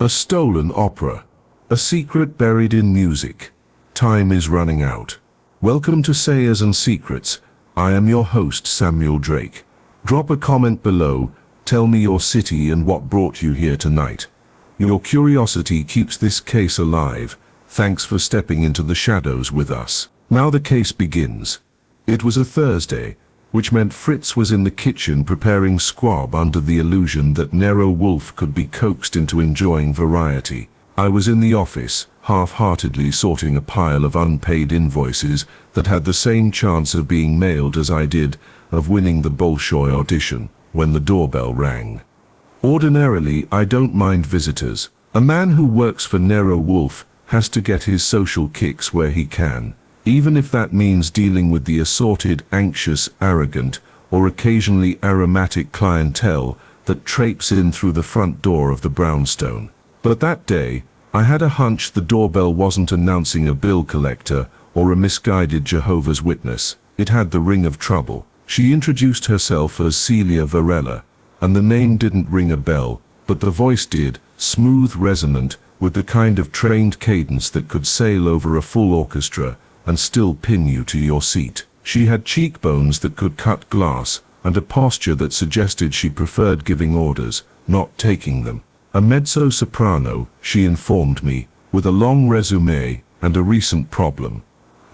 A stolen opera. A secret buried in music. Time is running out. Welcome to Sayers and Secrets. I am your host, Samuel Drake. Drop a comment below, tell me your city and what brought you here tonight. Your curiosity keeps this case alive. Thanks for stepping into the shadows with us. Now the case begins. It was a Thursday, which meant Fritz was in the kitchen preparing squab under the illusion that Nero Wolfe could be coaxed into enjoying variety. I was in the office, half-heartedly sorting a pile of unpaid invoices that had the same chance of being mailed as I did of winning the Bolshoi audition, when the doorbell rang. Ordinarily, I don't mind visitors. A man who works for Nero Wolfe has to get his social kicks where he can, even if that means dealing with the assorted, anxious, arrogant, or occasionally aromatic clientele that traipse in through the front door of the brownstone. But that day, I had a hunch the doorbell wasn't announcing a bill collector or a misguided Jehovah's Witness. It had the ring of trouble. She introduced herself as Celia Varela, and the name didn't ring a bell, but the voice did, smooth, resonant, with the kind of trained cadence that could sail over a full orchestra and still pin you to your seat. She had cheekbones that could cut glass, and a posture that suggested she preferred giving orders, not taking them. A mezzo-soprano, she informed me, with a long resume and a recent problem.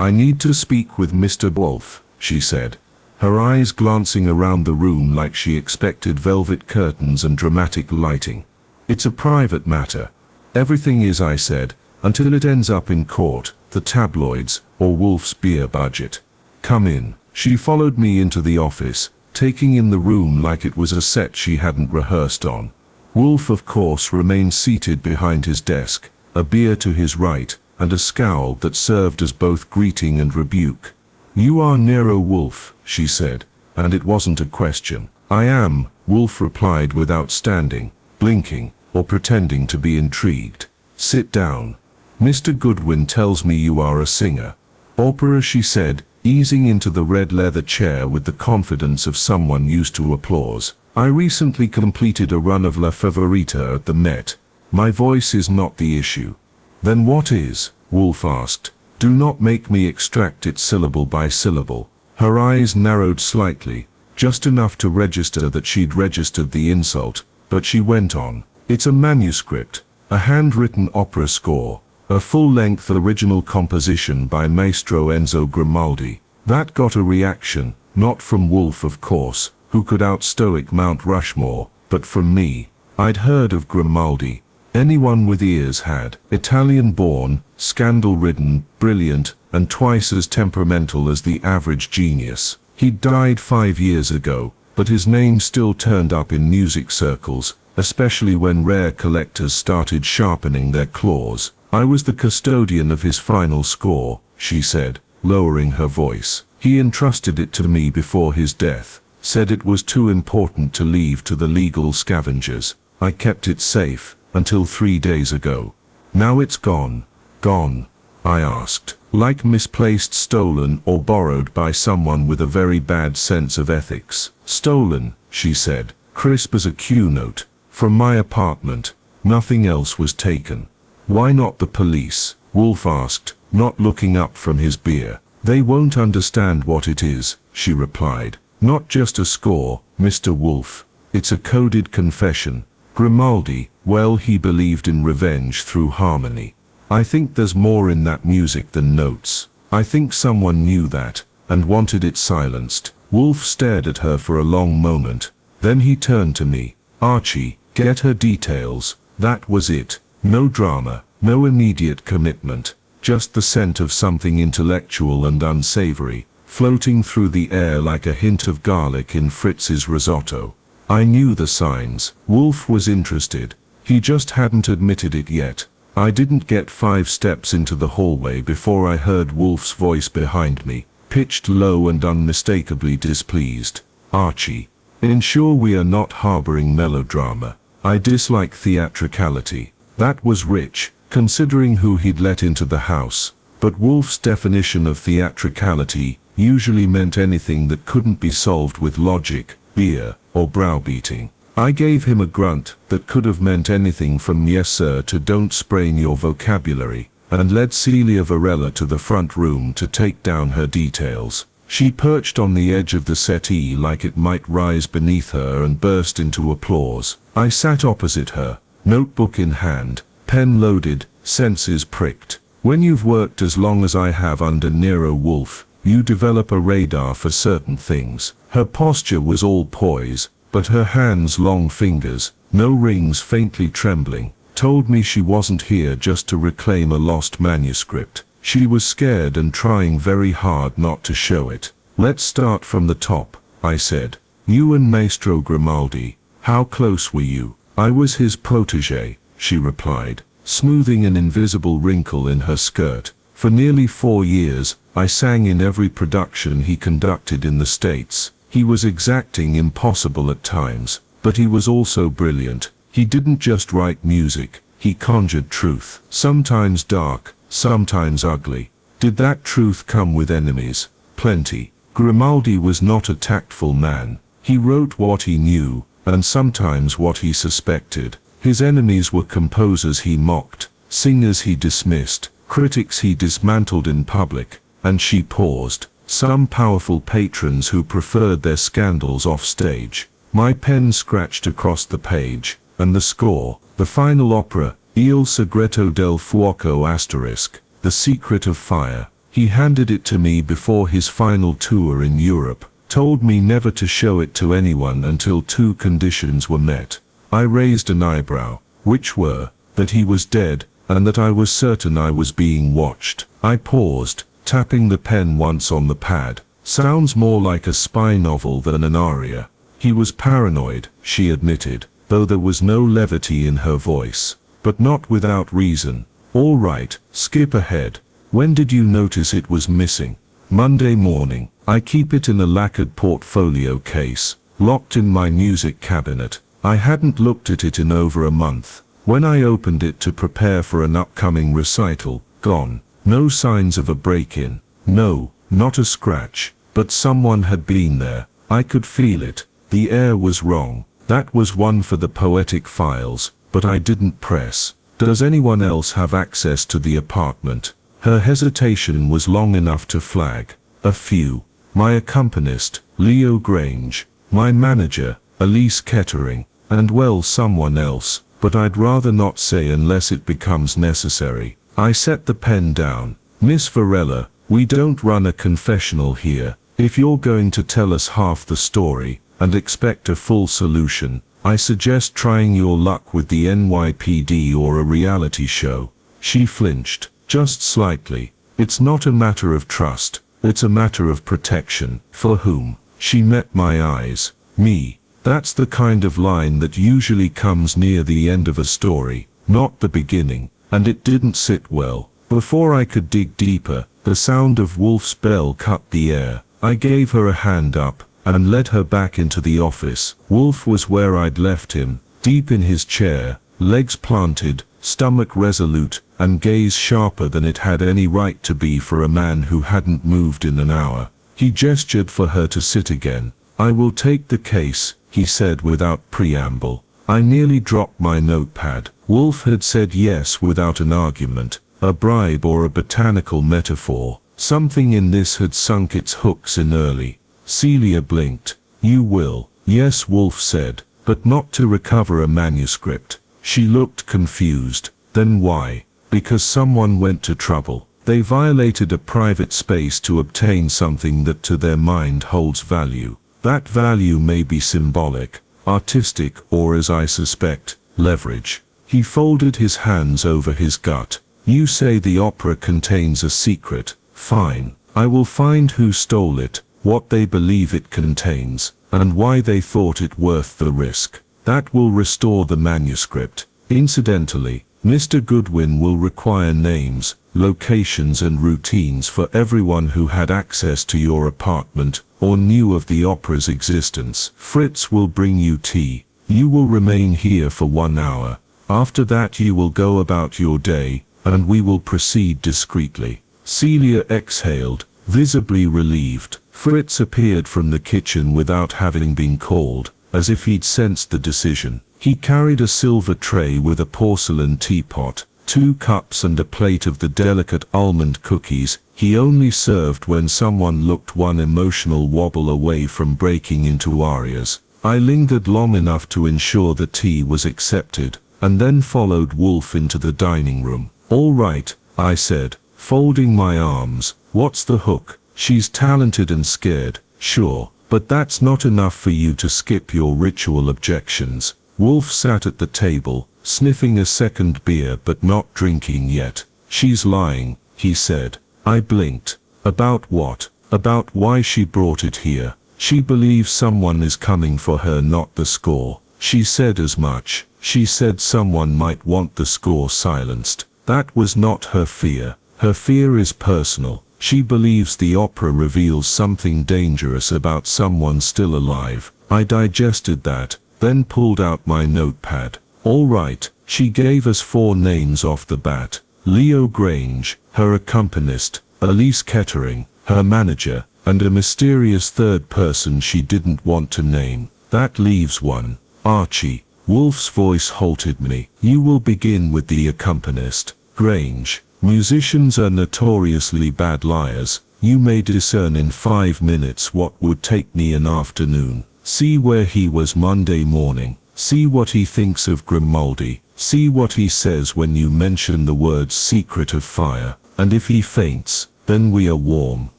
"I need to speak with Mr. Wolfe," she said, her eyes glancing around the room like she expected velvet curtains and dramatic lighting. "It's a private matter." "Everything is," I said, "until it ends up in court, the tabloids, or Wolfe's beer budget. Come in." She followed me into the office, taking in the room like it was a set she hadn't rehearsed on. Wolfe, of course, remained seated behind his desk, a beer to his right, and a scowl that served as both greeting and rebuke. "You are Nero Wolfe," she said, and it wasn't a question. "I am," Wolfe replied without standing, blinking, or pretending to be intrigued. "Sit down. Mr. Goodwin tells me you are a singer." "Opera," she said, easing into the red leather chair with the confidence of someone used to applause. "I recently completed a run of La Favorita at the Met. My voice is not the issue." "Then what is?" Wolfe asked. "Do not make me extract it syllable by syllable." Her eyes narrowed slightly, just enough to register that she'd registered the insult, but she went on. "It's a manuscript, a handwritten opera score, a full-length original composition by Maestro Enzo Grimaldi." That got a reaction, not from Wolfe, of course, who could out-stoic Mount Rushmore, but from me. I'd heard of Grimaldi. Anyone with ears had. Italian-born, scandal-ridden, brilliant, and twice as temperamental as the average genius. He'd died 5 years ago, but his name still turned up in music circles, especially when rare collectors started sharpening their claws. "I was the custodian of his final score," she said, lowering her voice. "He entrusted it to me before his death, said it was too important to leave to the legal scavengers. I kept it safe, until 3 days ago. Now it's gone." "Gone?" I asked. "Like misplaced, stolen, or borrowed by someone with a very bad sense of ethics." "Stolen," she said, crisp as a Q note. "From my apartment. Nothing else was taken." "Why not the police?" Wolfe asked, not looking up from his beer. "They won't understand what it is," she replied. "Not just a score, Mr. Wolfe. It's a coded confession. Grimaldi, well, he believed in revenge through harmony. I think there's more in that music than notes. I think someone knew that, and wanted it silenced." Wolfe stared at her for a long moment. Then he turned to me. "Archie, get her details." That was it. No drama, no immediate commitment. Just the scent of something intellectual and unsavory, floating through the air like a hint of garlic in Fritz's risotto. I knew the signs. Wolfe was interested. He just hadn't admitted it yet. I didn't get 5 steps into the hallway before I heard Wolfe's voice behind me, pitched low and unmistakably displeased. "Archie, ensure we are not harboring melodrama. I dislike theatricality." That was rich, considering who he'd let into the house, but Wolfe's definition of theatricality usually meant anything that couldn't be solved with logic, beer, or browbeating. I gave him a grunt that could have meant anything from yes sir to don't sprain your vocabulary, and led Celia Varela to the front room to take down her details. She perched on the edge of the settee like it might rise beneath her and burst into applause. I sat opposite her, notebook in hand, pen loaded, senses pricked. When you've worked as long as I have under Nero Wolfe, you develop a radar for certain things. Her posture was all poise, but her hands, long fingers, no rings, faintly trembling, told me she wasn't here just to reclaim a lost manuscript. She was scared and trying very hard not to show it. Let's start from the top, I said. You and Maestro Grimaldi, how close were you? I was his protege, she replied, smoothing an invisible wrinkle in her skirt. For nearly 4 years, I sang in every production he conducted in the States. He was exacting, impossible at times, but he was also brilliant. He didn't just write music, he conjured truth, sometimes dark, sometimes ugly. Did that truth come with enemies? Plenty. Grimaldi was not a tactful man. He wrote what he knew, and sometimes what he suspected. His enemies were composers he mocked, singers he dismissed, critics he dismantled in public, and she paused. Some powerful patrons who preferred their scandals off stage. My pen scratched across the page, and the score, the final opera, Il Segreto del Fuoco *, The Secret of Fire. He handed it to me before his final tour in Europe, told me never to show it to anyone until 2 conditions were met. I raised an eyebrow, which were, that he was dead, and that I was certain I was being watched. I paused, tapping the pen once on the pad. Sounds more like a spy novel than an aria. He was paranoid, she admitted, though there was no levity in her voice. But not without reason. All right, skip ahead. When did you notice it was missing? Monday morning. I keep it in a lacquered portfolio case, locked in my music cabinet. I hadn't looked at it in over a month. When I opened it to prepare for an upcoming recital, gone. No signs of a break-in. No, not a scratch. But someone had been there. I could feel it. The air was wrong. That was one for the poetic files. But I didn't press. Does anyone else have access to the apartment? Her hesitation was long enough to flag. A few. My accompanist, Leo Grange. My manager, Elise Kettering. And well, someone else, but I'd rather not say unless it becomes necessary. I set the pen down. Miss Varela, we don't run a confessional here. If you're going to tell us half the story, and expect a full solution, I suggest trying your luck with the NYPD or a reality show. She flinched, just slightly. It's not a matter of trust, it's a matter of protection. For whom? She met my eyes. Me. That's the kind of line that usually comes near the end of a story, not the beginning, and it didn't sit well. Before I could dig deeper, the sound of Wolfe's bell cut the air. I gave her a hand up, and led her back into the office. Wolfe was where I'd left him, deep in his chair, legs planted, stomach resolute, and gaze sharper than it had any right to be for a man who hadn't moved in an hour. He gestured for her to sit again. I will take the case, he said without preamble. I nearly dropped my notepad. Wolfe had said yes without an argument, a bribe or a botanical metaphor. Something in this had sunk its hooks in early. Celia blinked. You will. Yes, Wolfe said, but not to recover a manuscript. She looked confused. Then why? Because someone went to trouble. They violated a private space to obtain something that to their mind holds value. That value may be symbolic, artistic, or as I suspect, leverage. He folded his hands over his gut. You say the opera contains a secret. Fine. I will find who stole it, what they believe it contains, and why they thought it worth the risk. That will restore the manuscript. Incidentally, Mr. Goodwin will require names, locations and routines for everyone who had access to your apartment or knew of the opera's existence. Fritz will bring you tea. You will remain here for 1 hour. After that you will go about your day, and we will proceed discreetly. Celia exhaled, visibly relieved. Fritz appeared from the kitchen without having been called. as if he'd sensed the decision. He carried a silver tray with a porcelain teapot, 2 cups and a plate of the delicate almond cookies he only served when someone looked one emotional wobble away from breaking into arias. I lingered long enough to ensure the tea was accepted, and then followed Wolfe into the dining room. "All right," I said, folding my arms. "What's the hook? She's talented and scared, sure, but that's not enough for you to skip your ritual objections." Wolfe sat at the table, sniffing a second beer but not drinking yet. "She's lying," he said. I blinked. "About what?" "About why she brought it here. She believes someone is coming for her, not the score. She said as much. She said someone might want the score silenced. That was not her fear. Her fear is personal. She believes the opera reveals something dangerous about someone still alive." I digested that, then pulled out my notepad. "All right." She gave us 4 names off the bat. Leo Grange, her accompanist, Elise Kettering, her manager, and a mysterious third person she didn't want to name. "That leaves one. Archie." Wolfe's voice halted me. "You will begin with the accompanist. Grange. Musicians are notoriously bad liars. You may discern in 5 minutes what would take me an afternoon. See where he was Monday morning. See what he thinks of Grimaldi. See what he says when you mention the words secret of fire. And if he faints, then we are warm."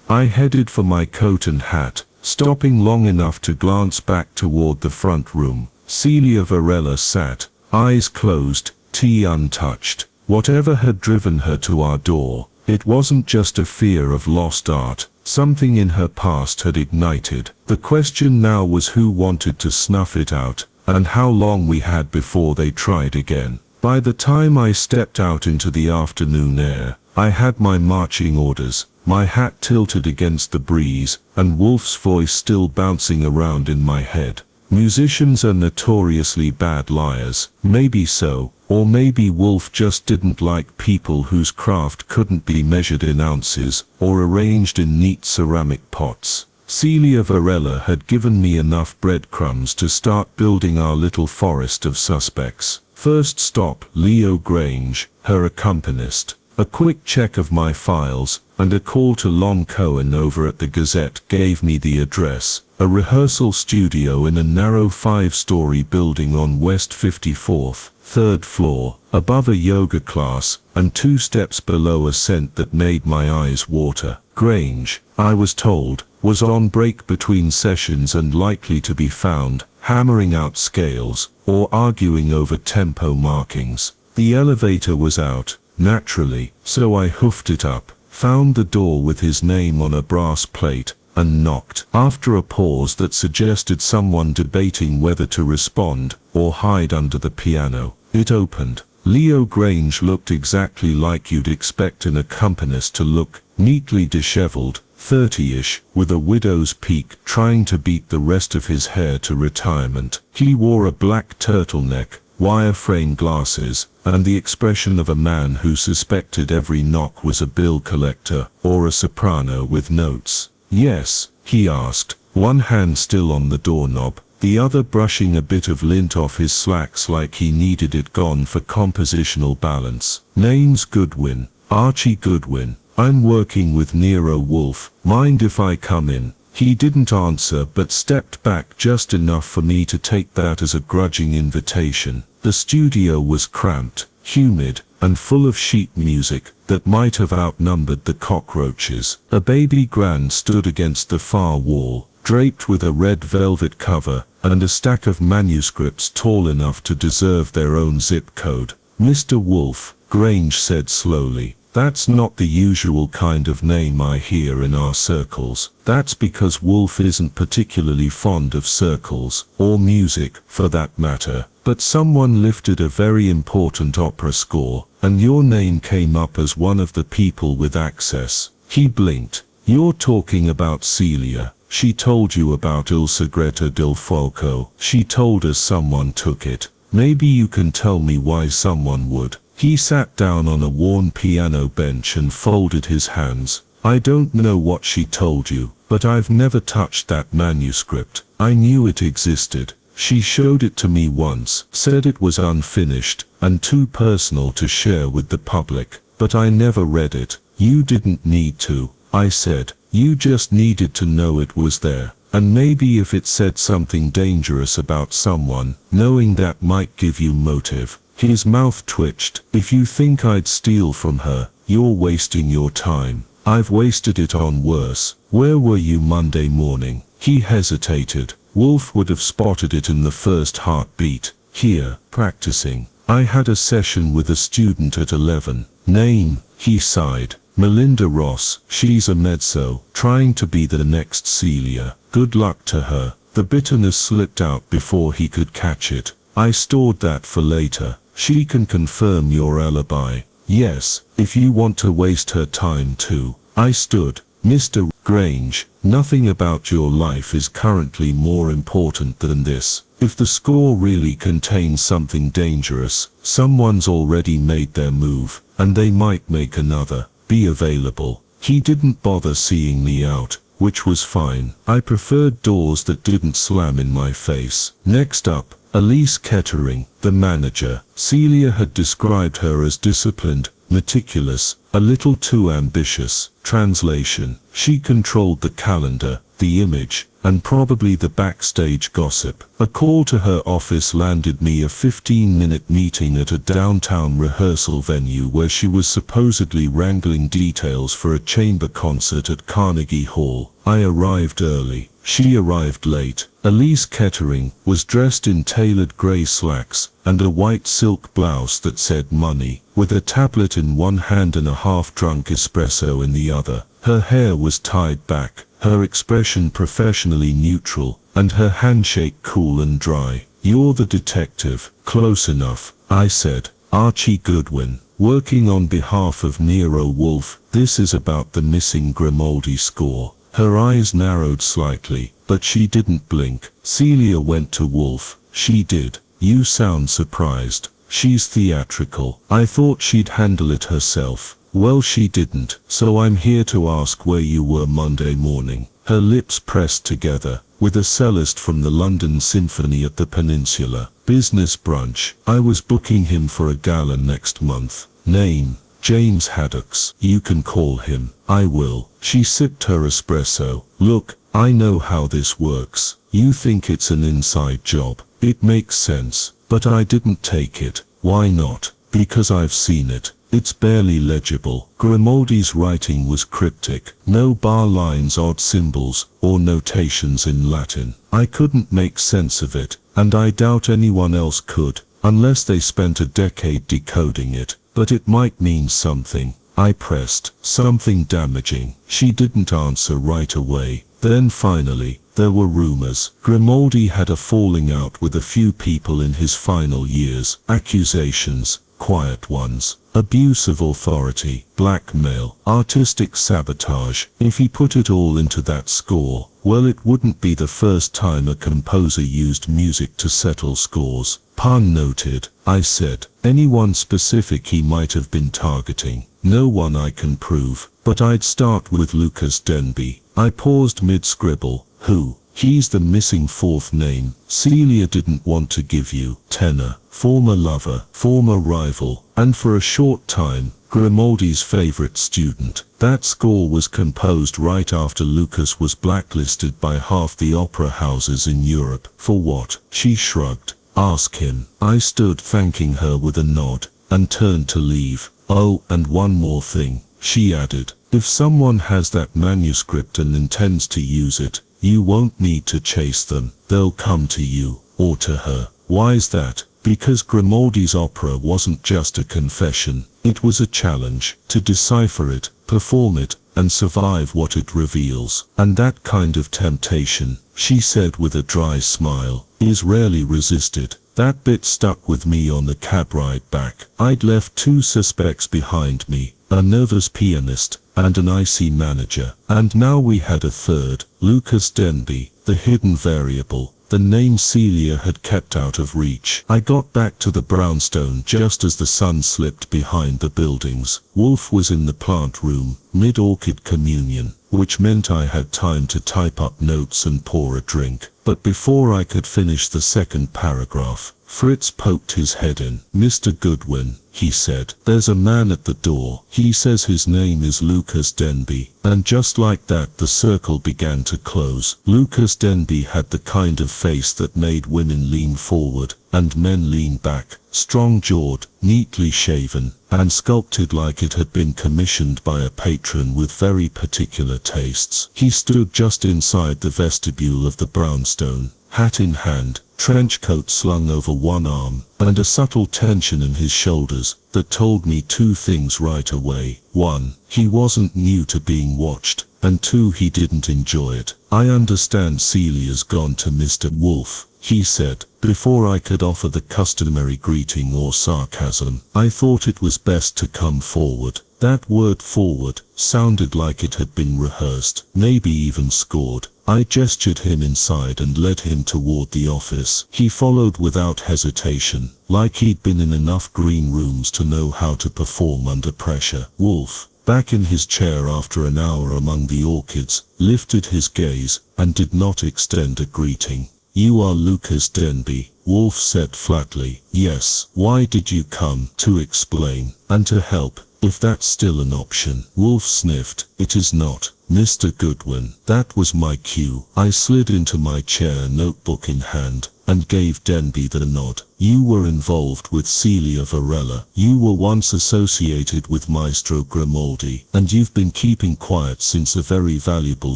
I headed for my coat and hat, stopping long enough to glance back toward the front room. Celia Varela sat, eyes closed, tea untouched. Whatever had driven her to our door, it wasn't just a fear of lost art. Something in her past had ignited. The question now was who wanted to snuff it out, and how long we had before they tried again. By the time I stepped out into the afternoon air, I had my marching orders, my hat tilted against the breeze, and Wolfe's voice still bouncing around in my head. Musicians are notoriously bad liars. Maybe so, or maybe Wolfe just didn't like people whose craft couldn't be measured in ounces, or arranged in neat ceramic pots. Celia Varela had given me enough breadcrumbs to start building our little forest of suspects. First stop, Leo Grange, her accompanist. A quick check of my files, and a call to Lon Cohen over at the Gazette gave me the address. A rehearsal studio in a narrow 5-story building on West 54th, 3rd floor, above a yoga class, and 2 steps below a scent that made my eyes water. Grange, I was told, was on break between sessions and likely to be found, hammering out scales, or arguing over tempo markings. The elevator was out, naturally, so I hoofed it up, found the door with his name on a brass plate, and knocked. After a pause that suggested someone debating whether to respond, or hide under the piano, it opened. Leo Grange looked exactly like you'd expect an accompanist to look, neatly disheveled, 30-ish, with a widow's peak, trying to beat the rest of his hair to retirement. He wore a black turtleneck, wireframe glasses, and the expression of a man who suspected every knock was a bill collector, or a soprano with notes. "Yes?" he asked, one hand still on the doorknob, the other brushing a bit of lint off his slacks like he needed it gone for compositional balance. "Name's Goodwin, Archie Goodwin. I'm working with Nero Wolfe. Mind if I come in?" He didn't answer but stepped back just enough for me to take that as a grudging invitation. The studio was cramped, humid, and full of sheet music that might have outnumbered the cockroaches. A baby grand stood against the far wall, draped with a red velvet cover, and a stack of manuscripts tall enough to deserve their own zip code. "Mr. Wolfe," Grange said slowly. "That's not the usual kind of name I hear in our circles. That's because Wolfe isn't particularly fond of circles, or music, for that matter. But someone lifted a very important opera score, and your name came up as one of the people with access." He blinked. "You're talking about Celia. She told you about Il Segreto del Fuoco. She told us someone took it. Maybe you can tell me why someone would." He sat down on a worn piano bench and folded his hands. "I don't know what she told you, but I've never touched that manuscript. I knew it existed. She showed it to me once, said it was unfinished, and too personal to share with the public, but I never read it. You didn't need to, I said. You just needed to know it was there. And maybe if it said something dangerous about someone, knowing that might give you motive. His mouth twitched. If you think I'd steal from her, you're wasting your time. I've wasted it on worse. Where were you Monday morning? He hesitated. Wolfe would have spotted it in the first heartbeat. Here, practicing. I had a session with a student at 11. Name, he sighed. Melinda Ross. She's a mezzo, trying to be the next Celia. Good luck to her. The bitterness slipped out before he could catch it. I stored that for later. She can confirm your alibi. Yes, if you want to waste her time too. I stood. Mr. Grange, nothing about your life is currently more important than this. If the score really contains something dangerous, someone's already made their move, and they might make another. Be available. He didn't bother seeing me out, which was fine. I preferred doors that didn't slam in my face. Next up, Elise Kettering, the manager. Celia had described her as disciplined, meticulous, a little too ambitious. Translation: she controlled the calendar, the image, and probably the backstage gossip. A call to her office landed me a 15-minute meeting at a downtown rehearsal venue where she was supposedly wrangling details for a chamber concert at Carnegie Hall. I arrived early. She arrived late. Elise Kettering was dressed in tailored grey slacks and a white silk blouse that said money, with a tablet in one hand and a half-drunk espresso in the other. Her hair was tied back, her expression professionally neutral, and her handshake cool and dry. You're the detective. Close enough, I said. Archie Goodwin, working on behalf of Nero Wolfe. This is about the missing Grimaldi score. Her eyes narrowed slightly, but she didn't blink. Celia went to Wolfe. She did. You sound surprised. She's theatrical. I thought she'd handle it herself. Well, she didn't, so I'm here to ask where you were Monday morning. Her lips pressed together. With a cellist from the London Symphony at the Peninsula. Business brunch. I was booking him for a gala next month. Name: James Haddocks. You can call him. I will. She sipped her espresso. Look, I know how this works. You think it's an inside job. It makes sense. But I didn't take it. Why not? Because I've seen it. It's barely legible. Grimaldi's writing was cryptic. No bar lines, odd symbols, or notations in Latin. I couldn't make sense of it, and I doubt anyone else could, unless they spent a decade decoding it. But it might mean something. I pressed. Something damaging. She didn't answer right away. Then finally, there were rumors. Grimaldi had a falling out with a few people in his final years. Accusations. Quiet ones. Abuse of authority, blackmail, artistic sabotage. If he put it all into that score, well, it wouldn't be the first time a composer used music to settle scores. Pun noted, I said. Anyone specific he might have been targeting? No one I can prove, but I'd start with Lucas Denby. I paused mid-scribble. Who? He's the missing fourth name. Celia didn't want to give you. Tenor, former lover, former rival, and for a short time, Grimaldi's favorite student. That score was composed right after Lucas was blacklisted by half the opera houses in Europe. For what? She shrugged. Ask him. I stood thanking her with a nod, and turned to leave. Oh, and one more thing, she added. If someone has that manuscript and intends to use it, you won't need to chase them. They'll come to you, or to her. Why's that? Because Grimaldi's opera wasn't just a confession. It was a challenge to decipher it, perform it, and survive what it reveals. And that kind of temptation, she said with a dry smile, is rarely resisted. That bit stuck with me on the cab ride back. I'd left two suspects behind me, a nervous pianist, and an icy manager. And now we had a third, Lucas Denby, the hidden variable, the name Celia had kept out of reach. I got back to the brownstone just as the sun slipped behind the buildings. Wolfe was in the plant room, mid-orchid communion, which meant I had time to type up notes and pour a drink. But before I could finish the second paragraph, Fritz poked his head in. "Mr. Goodwin," he said, "there's a man at the door. He says his name is Lucas Denby." And just like that the circle began to close. Lucas Denby had the kind of face that made women lean forward, and men lean back. Strong-jawed, neatly shaven, and sculpted like it had been commissioned by a patron with very particular tastes. He stood just inside the vestibule of the brownstone, hat in hand, trench coat slung over one arm, and a subtle tension in his shoulders that told me two things right away. One, he wasn't new to being watched, and two, he didn't enjoy it. "I understand Celia's gone to Mr. Wolfe," he said, before I could offer the customary greeting or sarcasm. I thought it was best to come forward. That word "forward" sounded like it had been rehearsed, maybe even scored. I gestured him inside and led him toward the office. He followed without hesitation, like he'd been in enough green rooms to know how to perform under pressure. Wolfe, back in his chair after an hour among the orchids, lifted his gaze and did not extend a greeting. "You are Lucas Denby," Wolfe said flatly. "Yes." "Why did you come?" "To explain, and to help, if that's still an option." Wolfe sniffed. "It is not, Mr. Goodwin." That was my cue. I slid into my chair, notebook in hand, and gave Denby the nod. "You were involved with Celia Varela. You were once associated with Maestro Grimaldi, and you've been keeping quiet since a very valuable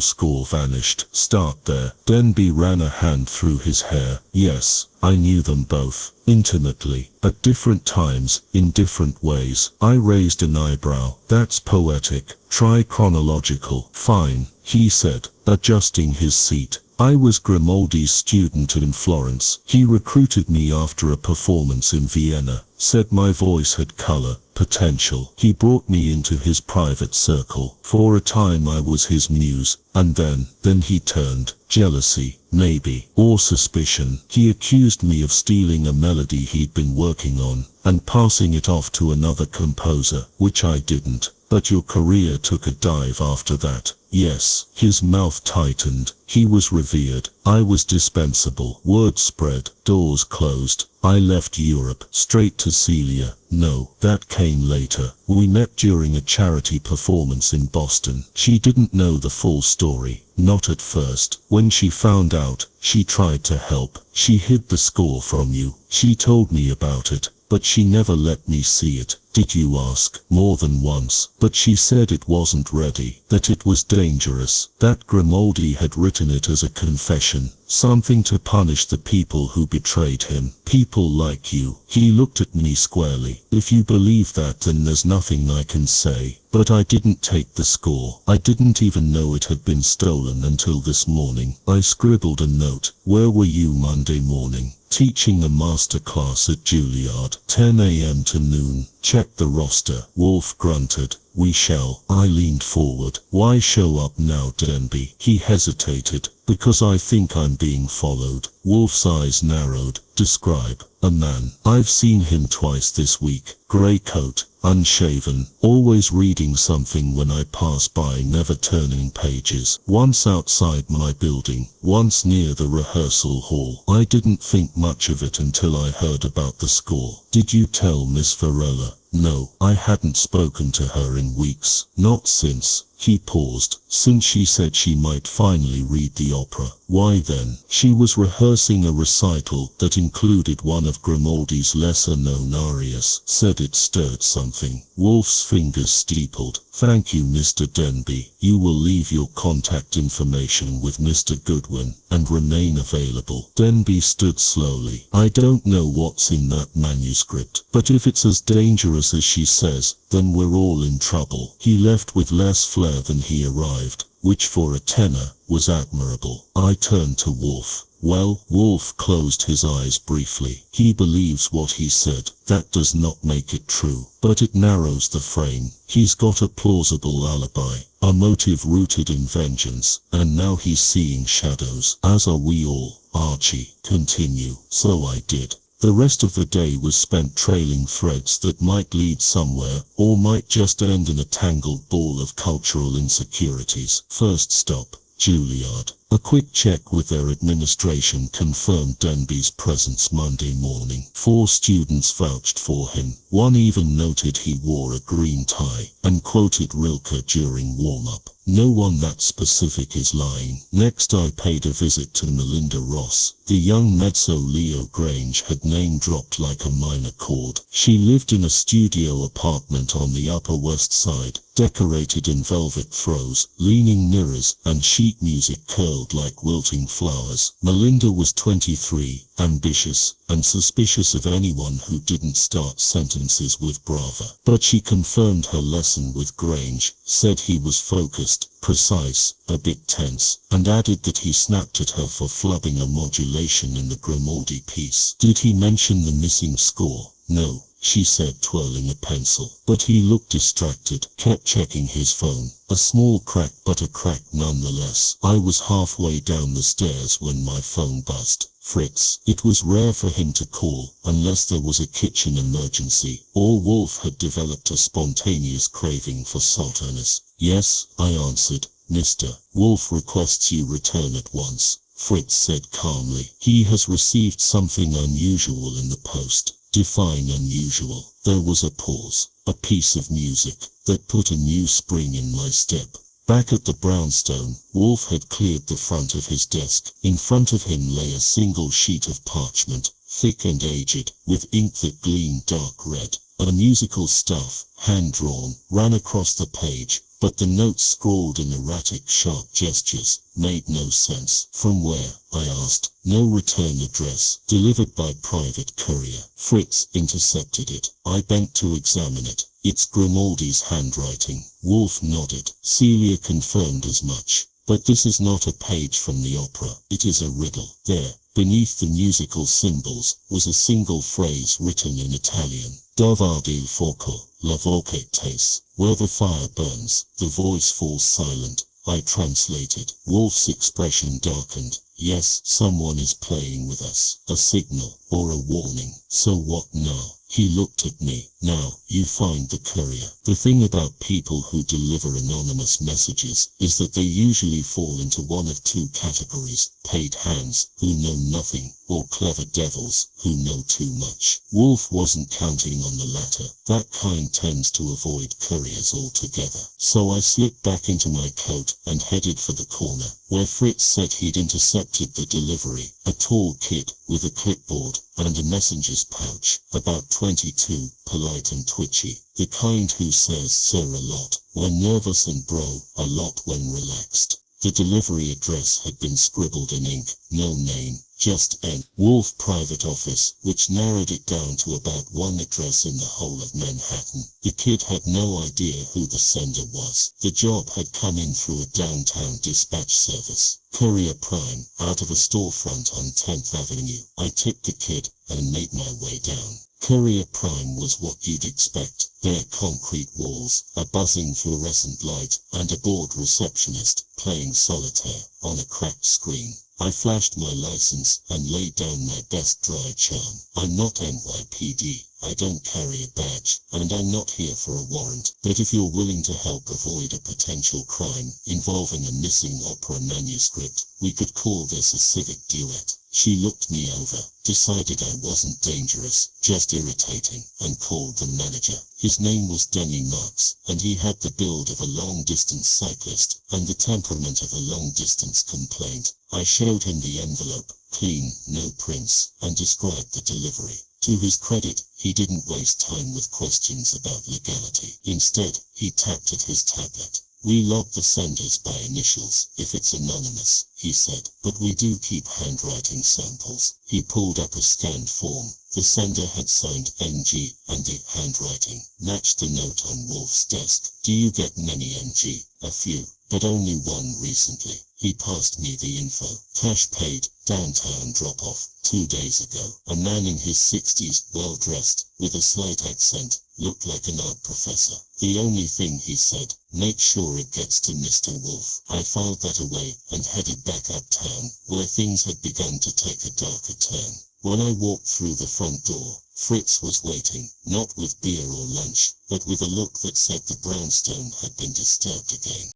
score vanished." "Start there." Denby ran a hand through his hair. "Yes, I knew them both, intimately, at different times, in different ways." I raised an eyebrow. "That's poetic. Try chronological." "Fine," he said, adjusting his seat. "I was Grimaldi's student in Florence. He recruited me after a performance in Vienna, said my voice had color, potential. He brought me into his private circle. For a time I was his muse, and then he turned. Jealousy, maybe, or suspicion. He accused me of stealing a melody he'd been working on, and passing it off to another composer, which I didn't. But your career took a dive after that." "Yes." His mouth tightened. "He was revered. I was dispensable. Word spread. Doors closed. I left Europe. Straight to Celia." "No, that came later. We met during a charity performance in Boston. She didn't know the full story. Not at first. When she found out, she tried to help. She hid the score from you. She told me about it, but she never let me see it." "Did you ask?" "More than once, but she said it wasn't ready, that it was dangerous, that Grimaldi had written it as a confession, something to punish the people who betrayed him. People like you." He looked at me squarely. "If you believe that, then there's nothing I can say. But I didn't take the score. I didn't even know it had been stolen until this morning." I scribbled a note. "Where were you Monday morning?" "Teaching a master class at Juilliard. 10 a.m. to noon. Check the roster." Wolfe grunted. "We shall." I leaned forward. "Why show up now, Denby?" He hesitated. "Because I think I'm being followed." Wolfe's eyes narrowed. "Describe." "A man. I've seen him twice this week. Grey coat, unshaven, always reading something when I pass by, never turning pages. Once outside my building, once near the rehearsal hall. I didn't think much of it until I heard about the score." "Did you tell Miss Varela?" "No, I hadn't spoken to her in weeks. Not since." He paused. "Since she said she might finally read the opera." "Why then?" "She was rehearsing a recital that included one of Grimaldi's lesser-known arias. Said it stirred something." Wolfe's fingers steepled. "Thank you, Mr. Denby. You will leave your contact information with Mr. Goodwin, and remain available." Denby stood slowly. "I don't know what's in that manuscript, but if it's as dangerous as she says, then we're all in trouble." He left with less flair than he arrived, which for a tenor was admirable. I turned to Wolfe. "Well?" Wolfe closed his eyes briefly. "He believes what he said. That does not make it true, but it narrows the frame. He's got a plausible alibi, a motive rooted in vengeance, and now he's seeing shadows. As are we all." Archie, continue. "So I did." The rest of the day was spent trailing threads that might lead somewhere, or might just end in a tangled ball of cultural insecurities. First stop, Juilliard. A quick check with their administration confirmed Denby's presence Monday morning. 4 students vouched for him. One even noted he wore a green tie and quoted Rilke during warm-up. No one that specific is lying. Next I paid a visit to Melinda Ross. The young mezzo Leo Grange had name-dropped like a minor chord. She lived in a studio apartment on the Upper West Side, decorated in velvet throws, leaning mirrors, and sheet music curled like wilting flowers. Melinda was 23, ambitious, and suspicious of anyone who didn't start sentences with brava. But she confirmed her lesson with Grange, said he was focused, precise, a bit tense, and added that he snapped at her for flubbing a modulation in the Grimaldi piece. Did he mention the missing score? No, she said, twirling a pencil. But he looked distracted, kept checking his phone. A small crack, but a crack nonetheless. I was halfway down the stairs when my phone buzzed. Fritz. It was rare for him to call, unless there was a kitchen emergency, or Wolfe had developed a spontaneous craving for saltiness. Yes, I answered. Mr. Wolfe requests you return at once, Fritz said calmly. He has received something unusual in the post. Define unusual. There was a pause, a piece of music that put a new spring in my step. Back at the brownstone, Wolfe had cleared the front of his desk. In front of him lay a single sheet of parchment, thick and aged, with ink that gleamed dark red. A musical staff, hand-drawn, ran across the page, but the notes scrawled in erratic, sharp gestures made no sense. From where? I asked. No return address. Delivered by private courier. Fritz intercepted it. I bent to examine it. It's Grimaldi's handwriting. Wolfe nodded. Celia confirmed as much. But this is not a page from the opera. It is a riddle. There, beneath the musical symbols, was a single phrase written in Italian. Davanti il fuoco, la voce tese. Where the fire burns, the voice falls silent. I translated. Wolfe's expression darkened. Yes, someone is playing with us. A signal, or a warning. So what now? He looked at me. Now, you find the courier. The thing about people who deliver anonymous messages is that they usually fall into one of 2 categories: paid hands, who know nothing, or clever devils, who know too much. Wolfe wasn't counting on the latter. That kind tends to avoid couriers altogether. So I slipped back into my coat and headed for the corner, where Fritz said he'd intercepted the delivery. A tall kid, with a clipboard, and a messenger's pouch, about 22, polite and twitchy. The kind who says sir a lot when nervous and bro a lot when relaxed. The delivery address had been scribbled in ink, no name, just N. Wolfe Private Office, which narrowed it down to about 1 address in the whole of Manhattan. The kid had no idea who the sender was. The job had come in through a downtown dispatch service. Courier Prime, out of a storefront on 10th Avenue. I tipped the kid and made my way down. Courier Prime was what you'd expect. Bare concrete walls, a buzzing fluorescent light, and a bored receptionist playing solitaire on a cracked screen. I flashed my license and laid down my best dry charm. I'm not NYPD, I don't carry a badge, and I'm not here for a warrant. But if you're willing to help avoid a potential crime involving a missing opera manuscript, we could call this a civic duet. She looked me over, decided I wasn't dangerous, just irritating, and called the manager. His name was Denny Marks, and he had the build of a long-distance cyclist, and the temperament of a long-distance complaint. I showed him the envelope, clean, no prints, and described the delivery. To his credit, he didn't waste time with questions about legality. Instead, he tapped at his tablet. We log the senders by initials, if it's anonymous, he said, but we do keep handwriting samples. He pulled up a scanned form. The sender had signed NG, and the handwriting matched the note on Wolfe's desk. Do you get many NG? A few, but only one recently. He passed me the info. Cash paid, downtown drop-off, 2 days ago. A man in his 60s, well-dressed, with a slight accent, looked like an art professor. The only thing he said, make sure it gets to Mr. Wolfe. I filed that away and headed back uptown, where things had begun to take a darker turn. When I walked through the front door, Fritz was waiting, not with beer or lunch, but with a look that said the brownstone had been disturbed again.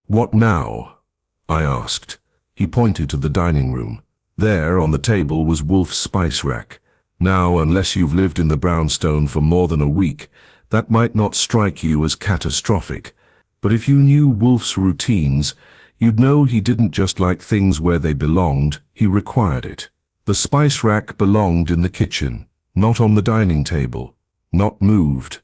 What now? I asked. He pointed to the dining room. There, on the table, was Wolfe's spice rack. Now, unless you've lived in the brownstone for more than a week, that might not strike you as catastrophic. But if you knew Wolfe's routines, you'd know he didn't just like things where they belonged, he required it. The spice rack belonged in the kitchen, not on the dining table, not moved,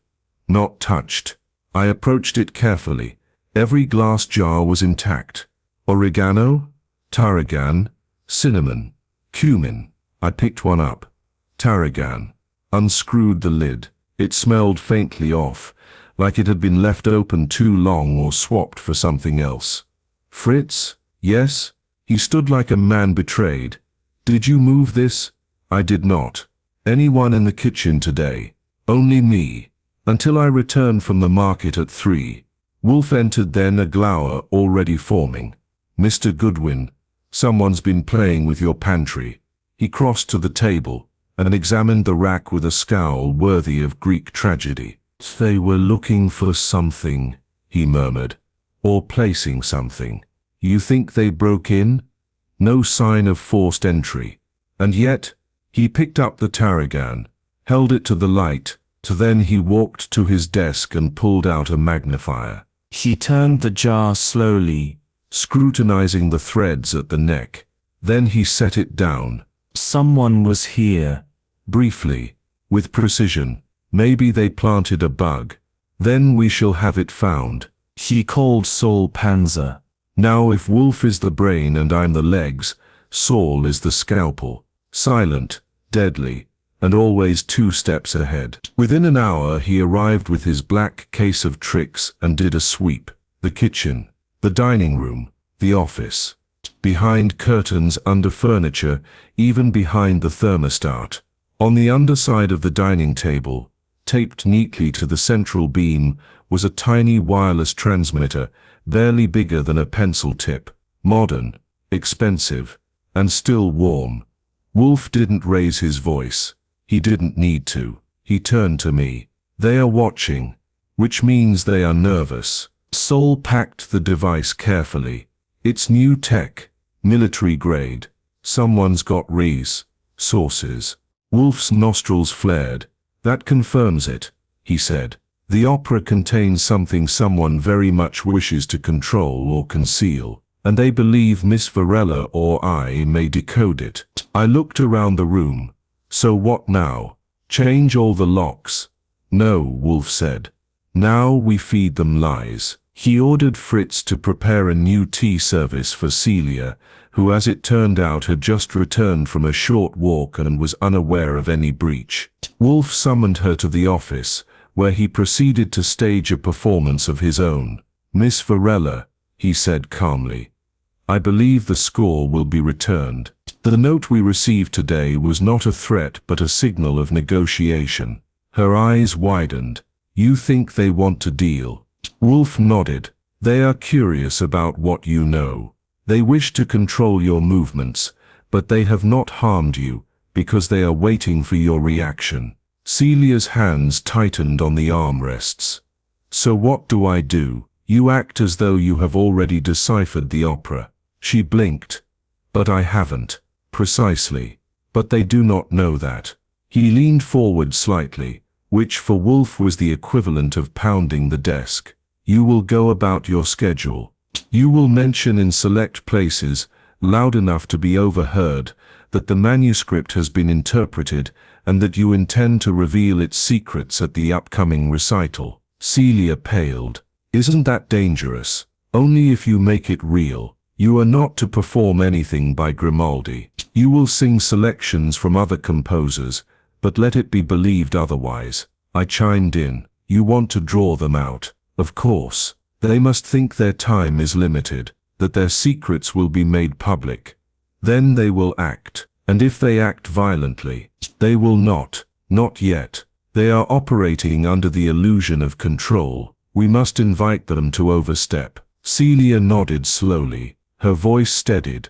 not touched. I approached it carefully. Every glass jar was intact. Oregano, tarragon, cinnamon, cumin. I picked one up. Tarragon. Unscrewed the lid. It smelled faintly off, like it had been left open too long or swapped for something else. Fritz? Yes? He stood like a man betrayed. Did you move this? I did not. Anyone in the kitchen today? Only me. Until I returned from the market at 3. Wolfe entered then, a glower already forming. Mr. Goodwin, someone's been playing with your pantry. He crossed to the table and examined the rack with a scowl worthy of Greek tragedy. They were looking for something, he murmured, or placing something. You think they broke in? No sign of forced entry. And yet, he picked up the tarragon, held it to the light, then he walked to his desk and pulled out a magnifier. He turned the jar slowly, scrutinizing the threads at the neck. Then he set it down. Someone was here. Briefly, with precision. Maybe they planted a bug. Then we shall have it found. He called Saul Panzer. Now if Wolfe is the brain and I'm the legs, Saul is the scalpel. Silent, deadly, and always 2 steps ahead. Within an hour he arrived with his black case of tricks and did a sweep. The kitchen, the dining room, the office. Behind curtains, under furniture, even behind the thermostat. On the underside of the dining table, taped neatly to the central beam, was a tiny wireless transmitter, barely bigger than a pencil tip. Modern, expensive, and still warm. Wolfe didn't raise his voice. He didn't need to. He turned to me. They are watching, which means they are nervous. Saul packed the device carefully. It's new tech, military grade. Someone's got sources. Wolfe's nostrils flared. That confirms it, he said. The opera contains something someone very much wishes to control or conceal, and they believe Miss Varela or I may decode it. I looked around the room. So what now? Change all the locks? No, Wolfe said. Now we feed them lies. He ordered Fritz to prepare a new tea service for Celia, who as it turned out had just returned from a short walk and was unaware of any breach. Wolfe summoned her to the office, where he proceeded to stage a performance of his own. Miss Varela, he said calmly, I believe the score will be returned. The note we received today was not a threat but a signal of negotiation. Her eyes widened. You think they want to deal? Wolfe nodded. They are curious about what you know. They wish to control your movements, but they have not harmed you, because they are waiting for your reaction. Celia's hands tightened on the armrests. So what do I do? You act as though you have already deciphered the opera. She blinked. But I haven't. Precisely. But they do not know that. He leaned forward slightly, which for Wolfe was the equivalent of pounding the desk. You will go about your schedule. You will mention in select places, loud enough to be overheard, that the manuscript has been interpreted and that you intend to reveal its secrets at the upcoming recital. Celia paled. Isn't that dangerous? Only if you make it real. You are not to perform anything by Grimaldi. You will sing selections from other composers, but let it be believed otherwise. I chimed in. You want to draw them out. Of course. They must think their time is limited, that their secrets will be made public. Then they will act, and if they act violently, they will not yet. They are operating under the illusion of control. We must invite them to overstep. Celia nodded slowly. Her voice steadied.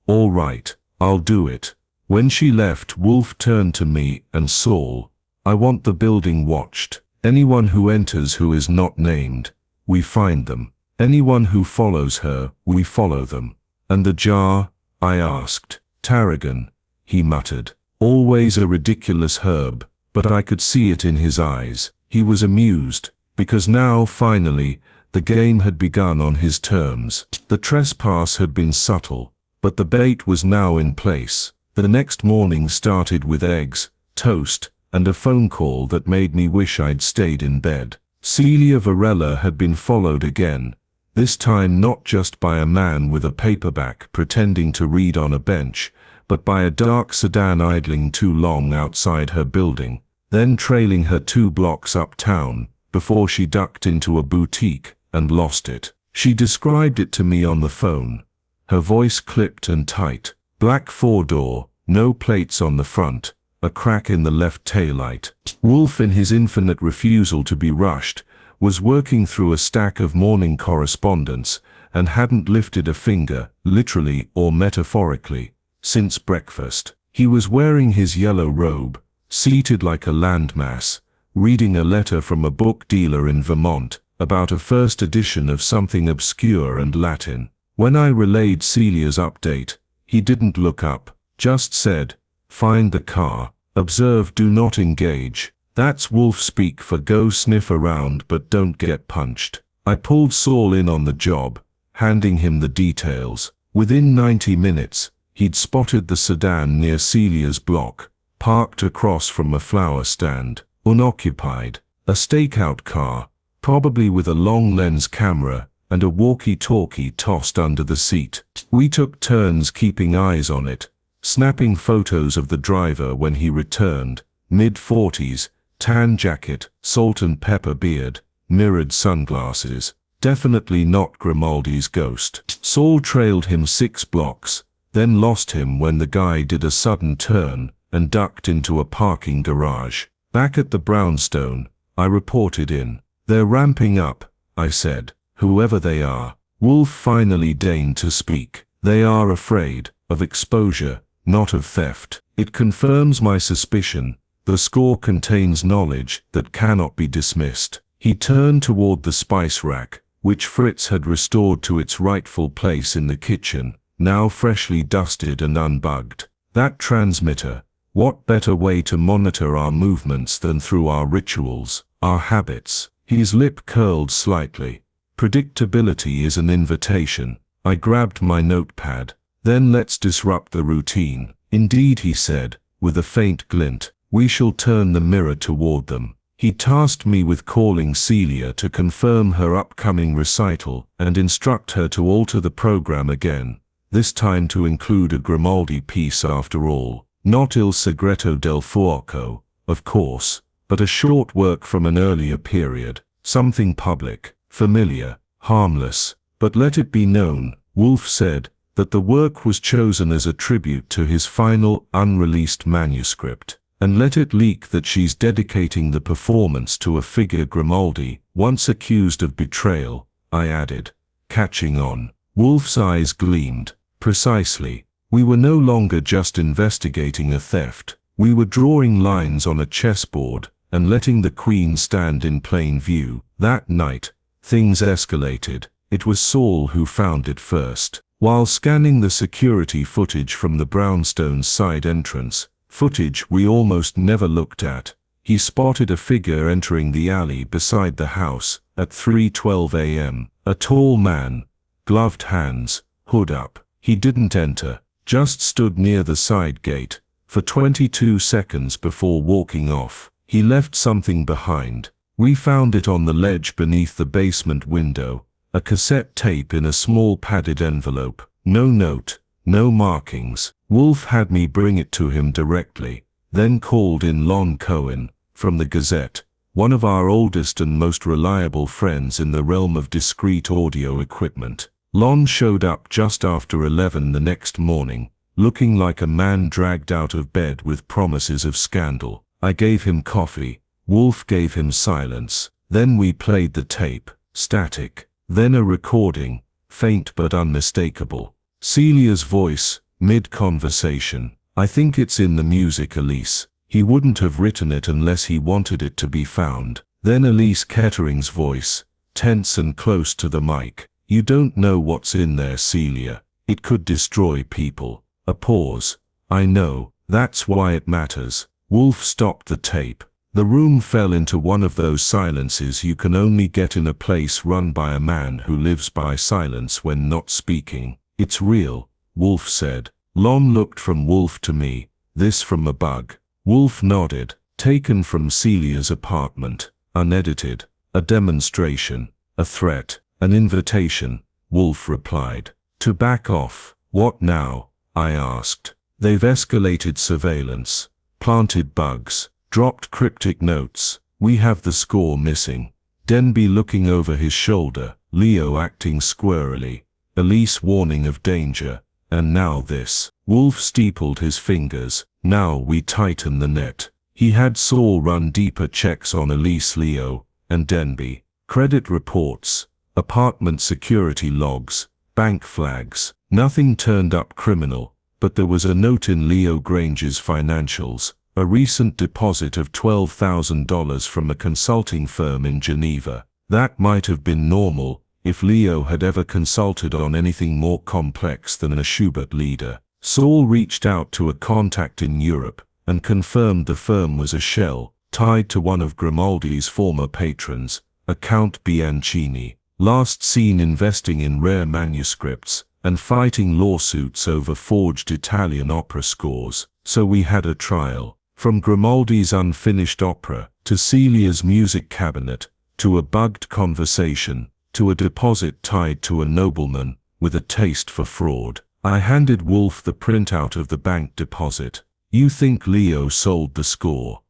All right, I'll do it. When she left, Wolfe turned to me and Saul. I want the building watched. Anyone who enters who is not named, we find them. Anyone who follows her, we follow them. And the jar? I asked. Tarragon, he muttered. Always a ridiculous herb, but I could see it in his eyes. He was amused, because now, finally, the game had begun on his terms. The trespass had been subtle, but the bait was now in place. The next morning started with eggs, toast, and a phone call that made me wish I'd stayed in bed. Celia Varela had been followed again, this time not just by a man with a paperback pretending to read on a bench, but by a dark sedan idling too long outside her building, then trailing her 2 blocks uptown, before she ducked into a boutique and lost it. She described it to me on the phone. Her voice clipped and tight. Black 4-door, no plates on the front, a crack in the left taillight. Wolfe, in his infinite refusal to be rushed, was working through a stack of morning correspondence and hadn't lifted a finger, literally or metaphorically, since breakfast. He was wearing his yellow robe, seated like a landmass, reading a letter from a book dealer in Vermont about a first edition of something obscure and Latin. When I relayed Celia's update, he didn't look up, just said, "Find the car. Observe, do not engage." That's Wolfe speak for go sniff around but don't get punched. I pulled Saul in on the job, handing him the details. Within 90 minutes, he'd spotted the sedan near Celia's block, parked across from a flower stand, unoccupied. A stakeout car, probably with a long lens camera and a walkie-talkie tossed under the seat. We took turns keeping eyes on it, snapping photos of the driver when he returned, mid-40s, tan jacket, salt and pepper beard, mirrored sunglasses. Definitely not Grimaldi's ghost. Saul trailed him 6 blocks, then lost him when the guy did a sudden turn and ducked into a parking garage. Back at the brownstone, I reported in. "They're ramping up," I said. "Whoever they are." Wolfe finally deigned to speak. "They are afraid of exposure, not of theft. It confirms my suspicion. The score contains knowledge that cannot be dismissed." He turned toward the spice rack, which Fritz had restored to its rightful place in the kitchen, now freshly dusted and unbugged. "That transmitter. What better way to monitor our movements than through our rituals, our habits?" His lip curled slightly. "Predictability is an invitation." I grabbed my notepad. "Then let's disrupt the routine." "Indeed," he said, with a faint glint. "We shall turn the mirror toward them." He tasked me with calling Celia to confirm her upcoming recital and instruct her to alter the program again, this time to include a Grimaldi piece after all. Not Il Segreto del Fuoco, of course, but a short work from an earlier period, something public, familiar, harmless. But let it be known, Wolfe said, that the work was chosen as a tribute to his final, unreleased manuscript. And let it leak that she's dedicating the performance to a figure Grimaldi, once accused of betrayal, I added, catching on. Wolfe's eyes gleamed. Precisely. We were no longer just investigating a theft. We were drawing lines on a chessboard and letting the queen stand in plain view. That night, things escalated. It was Saul who found it first. While scanning the security footage from the brownstone's side entrance, footage we almost never looked at, he spotted a figure entering the alley beside the house at 3:12 a.m. A tall man, gloved hands, hood up. He didn't enter, just stood near the side gate for 22 seconds before walking off. He left something behind. We found it on the ledge beneath the basement window, a cassette tape in a small padded envelope. No note, no markings. Wolfe had me bring it to him directly, then called in Lon Cohen, from the Gazette, one of our oldest and most reliable friends in the realm of discreet audio equipment. Lon showed up just after 11 the next morning, looking like a man dragged out of bed with promises of scandal. I gave him coffee. Wolfe gave him silence. Then we played the tape, static. Then a recording, faint but unmistakable. Celia's voice, mid-conversation. "I think it's in the music, Elise. He wouldn't have written it unless he wanted it to be found." Then Elise Kettering's voice, tense and close to the mic. You don't know what's in there, Celia. It could destroy people. A pause. I know, that's why it matters. Wolfe stopped the tape. The room fell into one of those silences you can only get in a place run by a man who lives by silence when not speaking. It's real, Wolfe said. Lon looked from Wolfe to me. This from a bug. Wolfe nodded. Taken from Celia's apartment. Unedited. A demonstration. A threat. An invitation. Wolfe replied. To back off. What now? I asked. They've escalated surveillance. Planted bugs. Dropped cryptic notes. We have the score missing. Denby looking over his shoulder. Leo acting squirrely. Elise warning of danger. And now this. Wolfe steepled his fingers. Now we tighten the net. He had Saul run deeper checks on Elise, Leo, and Denby. Credit reports. Apartment security logs. Bank flags. Nothing turned up criminal, but there was a note in Leo Grange's financials. A recent deposit of $12,000 from a consulting firm in Geneva. That might have been normal if Leo had ever consulted on anything more complex than a Schubert lieder. Saul reached out to a contact in Europe and confirmed the firm was a shell tied to one of Grimaldi's former patrons, a Count Bianchini, last seen investing in rare manuscripts and fighting lawsuits over forged Italian opera scores. So we had a trial. From Grimaldi's unfinished opera, to Celia's music cabinet, to a bugged conversation, to a deposit tied to a nobleman with a taste for fraud. I handed Wolfe the printout of the bank deposit. You think Leo sold the score?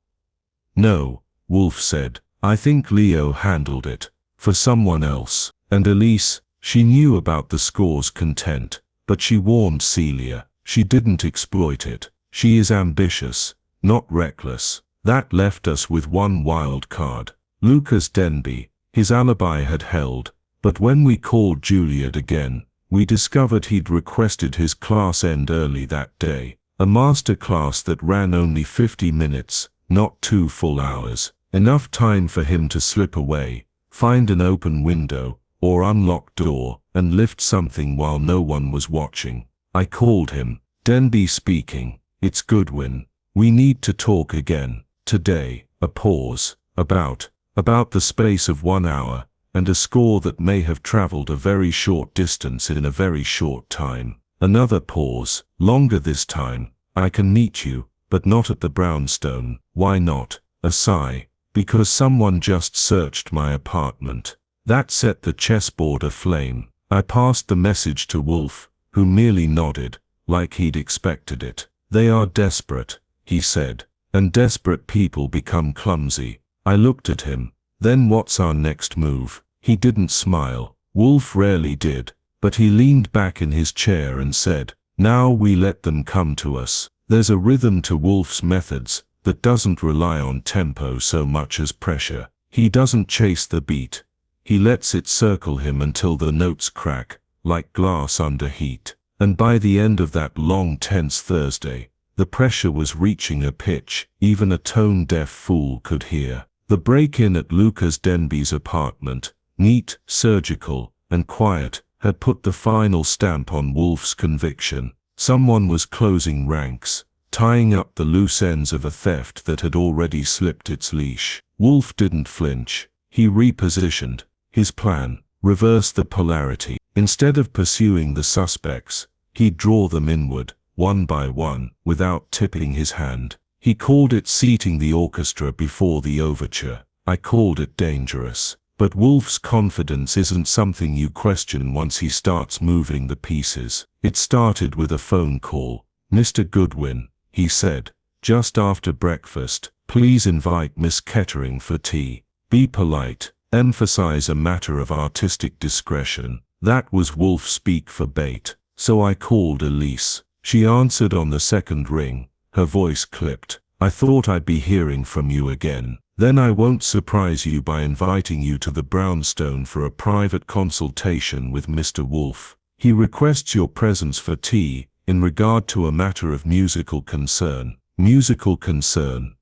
No, Wolfe said. I think Leo handled it. For someone else. And Elise, she knew about the score's content, but she warned Celia. She didn't exploit it. She is ambitious. Not reckless. That left us with one wild card. Lucas Denby. His alibi had held, but when we called Juliet again, we discovered he'd requested his class end early that day. A master class that ran only 50 minutes, not 2 full hours. Enough time for him to slip away, find an open window, or unlocked door, and lift something while no one was watching. I called him. Denby speaking. It's Goodwin. We need to talk again. Today. A pause. About the space of 1 hour, and a score that may have traveled a very short distance in a very short time. Another pause. Longer this time. I can meet you, but not at the brownstone. Why not? A sigh. Because someone just searched my apartment. That set the chessboard aflame. I passed the message to Wolfe, who merely nodded, like he'd expected it. They are desperate, he said, and desperate people become clumsy. I looked at him. Then what's our next move? He didn't smile. Wolfe rarely did, but he leaned back in his chair and said, now we let them come to us. There's a rhythm to Wolfe's methods that doesn't rely on tempo so much as pressure. He doesn't chase the beat. He lets it circle him until the notes crack, like glass under heat. And by the end of that long tense Thursday, the pressure was reaching a pitch even a tone-deaf fool could hear. The break-in at Lucas Denby's apartment, neat, surgical, and quiet, had put the final stamp on Wolfe's conviction. Someone was closing ranks, tying up the loose ends of a theft that had already slipped its leash. Wolfe didn't flinch. He repositioned his plan, reversed the polarity. Instead of pursuing the suspects, he'd draw them inward, one by one, without tipping his hand. He called it seating the orchestra before the overture. I called it dangerous. But Wolfe's confidence isn't something you question once he starts moving the pieces. It started with a phone call. Mr. Goodwin, he said, just after breakfast, please invite Miss Kettering for tea. Be polite. Emphasize a matter of artistic discretion. That was Wolfe speak for bait. So I called Elise. She answered on the second ring. Her voice clipped. I thought I'd be hearing from you again. Then I won't surprise you by inviting you to the brownstone for a private consultation with Mr. Wolfe. He requests your presence for tea, in regard to a matter of musical concern. Musical concern.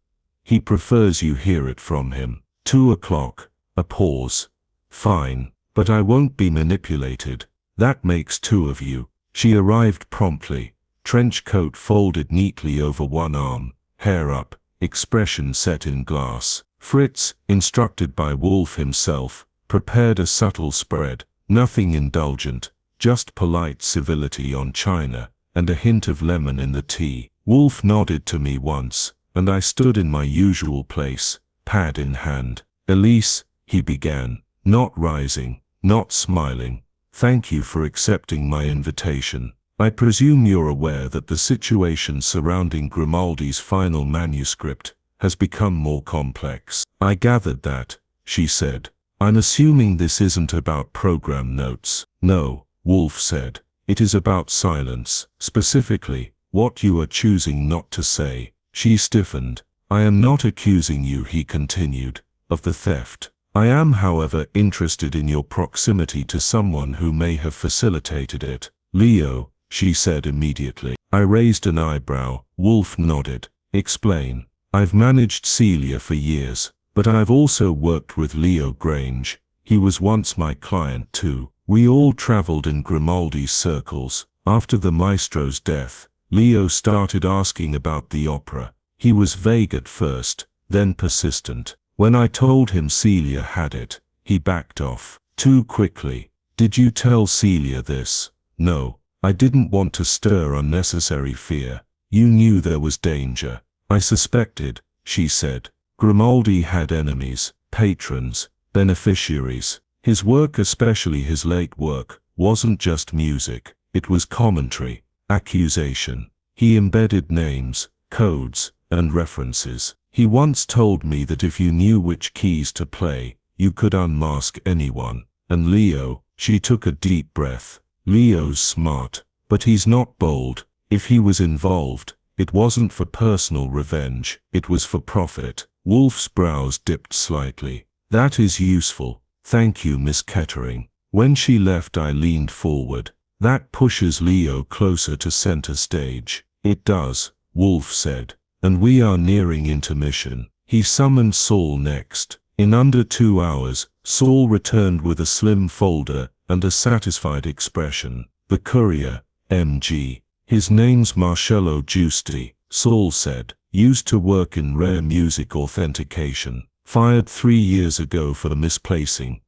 He prefers you hear it from him. 2 o'clock. A pause. Fine. But I won't be manipulated. That makes two of you. She arrived promptly, trench coat folded neatly over one arm, hair up, expression set in glass. Fritz, instructed by Wolfe himself, prepared a subtle spread, nothing indulgent, just polite civility on china, and a hint of lemon in the tea. Wolfe nodded to me once, and I stood in my usual place, pad in hand. "Elise," he began, not rising, not smiling, "thank you for accepting my invitation. I presume you're aware that the situation surrounding Grimaldi's final manuscript has become more complex." "I gathered that," she said. "I'm assuming this isn't about program notes." "No," Wolfe said. "It is about silence, specifically, what you are choosing not to say." She stiffened. "I am not accusing you," he continued, "of the theft. I am, however, interested in your proximity to someone who may have facilitated it." "Leo," she said immediately. I raised an eyebrow. Wolfe nodded. "Explain." "I've managed Celia for years, but I've also worked with Leo Grange. He was once my client too. We all traveled in Grimaldi's circles. After the maestro's death, Leo started asking about the opera. He was vague at first, then persistent. When I told him Celia had it, he backed off. Too quickly. Did you tell Celia this?" "No, I didn't want to stir unnecessary fear. You knew there was danger." "I suspected," she said. "Grimaldi had enemies, patrons, beneficiaries. His work, especially his late work, wasn't just music. It was commentary, accusation. He embedded names, codes, and references. He once told me that if you knew which keys to play, you could unmask anyone. And Leo," she took a deep breath, "Leo's smart, but he's not bold. If he was involved, it wasn't for personal revenge, it was for profit." Wolfe's brows dipped slightly. "That is useful. Thank you, Miss Kettering." When she left, I leaned forward. "That pushes Leo closer to center stage." "It does," Wolfe said. "And we are nearing intermission." He summoned Saul next. In under 2 hours, Saul returned with a slim folder and a satisfied expression. "The courier, M.G. His name's Marcello Giusti," Saul said. "Used to work in rare music authentication. Fired 3 years ago for misplacing,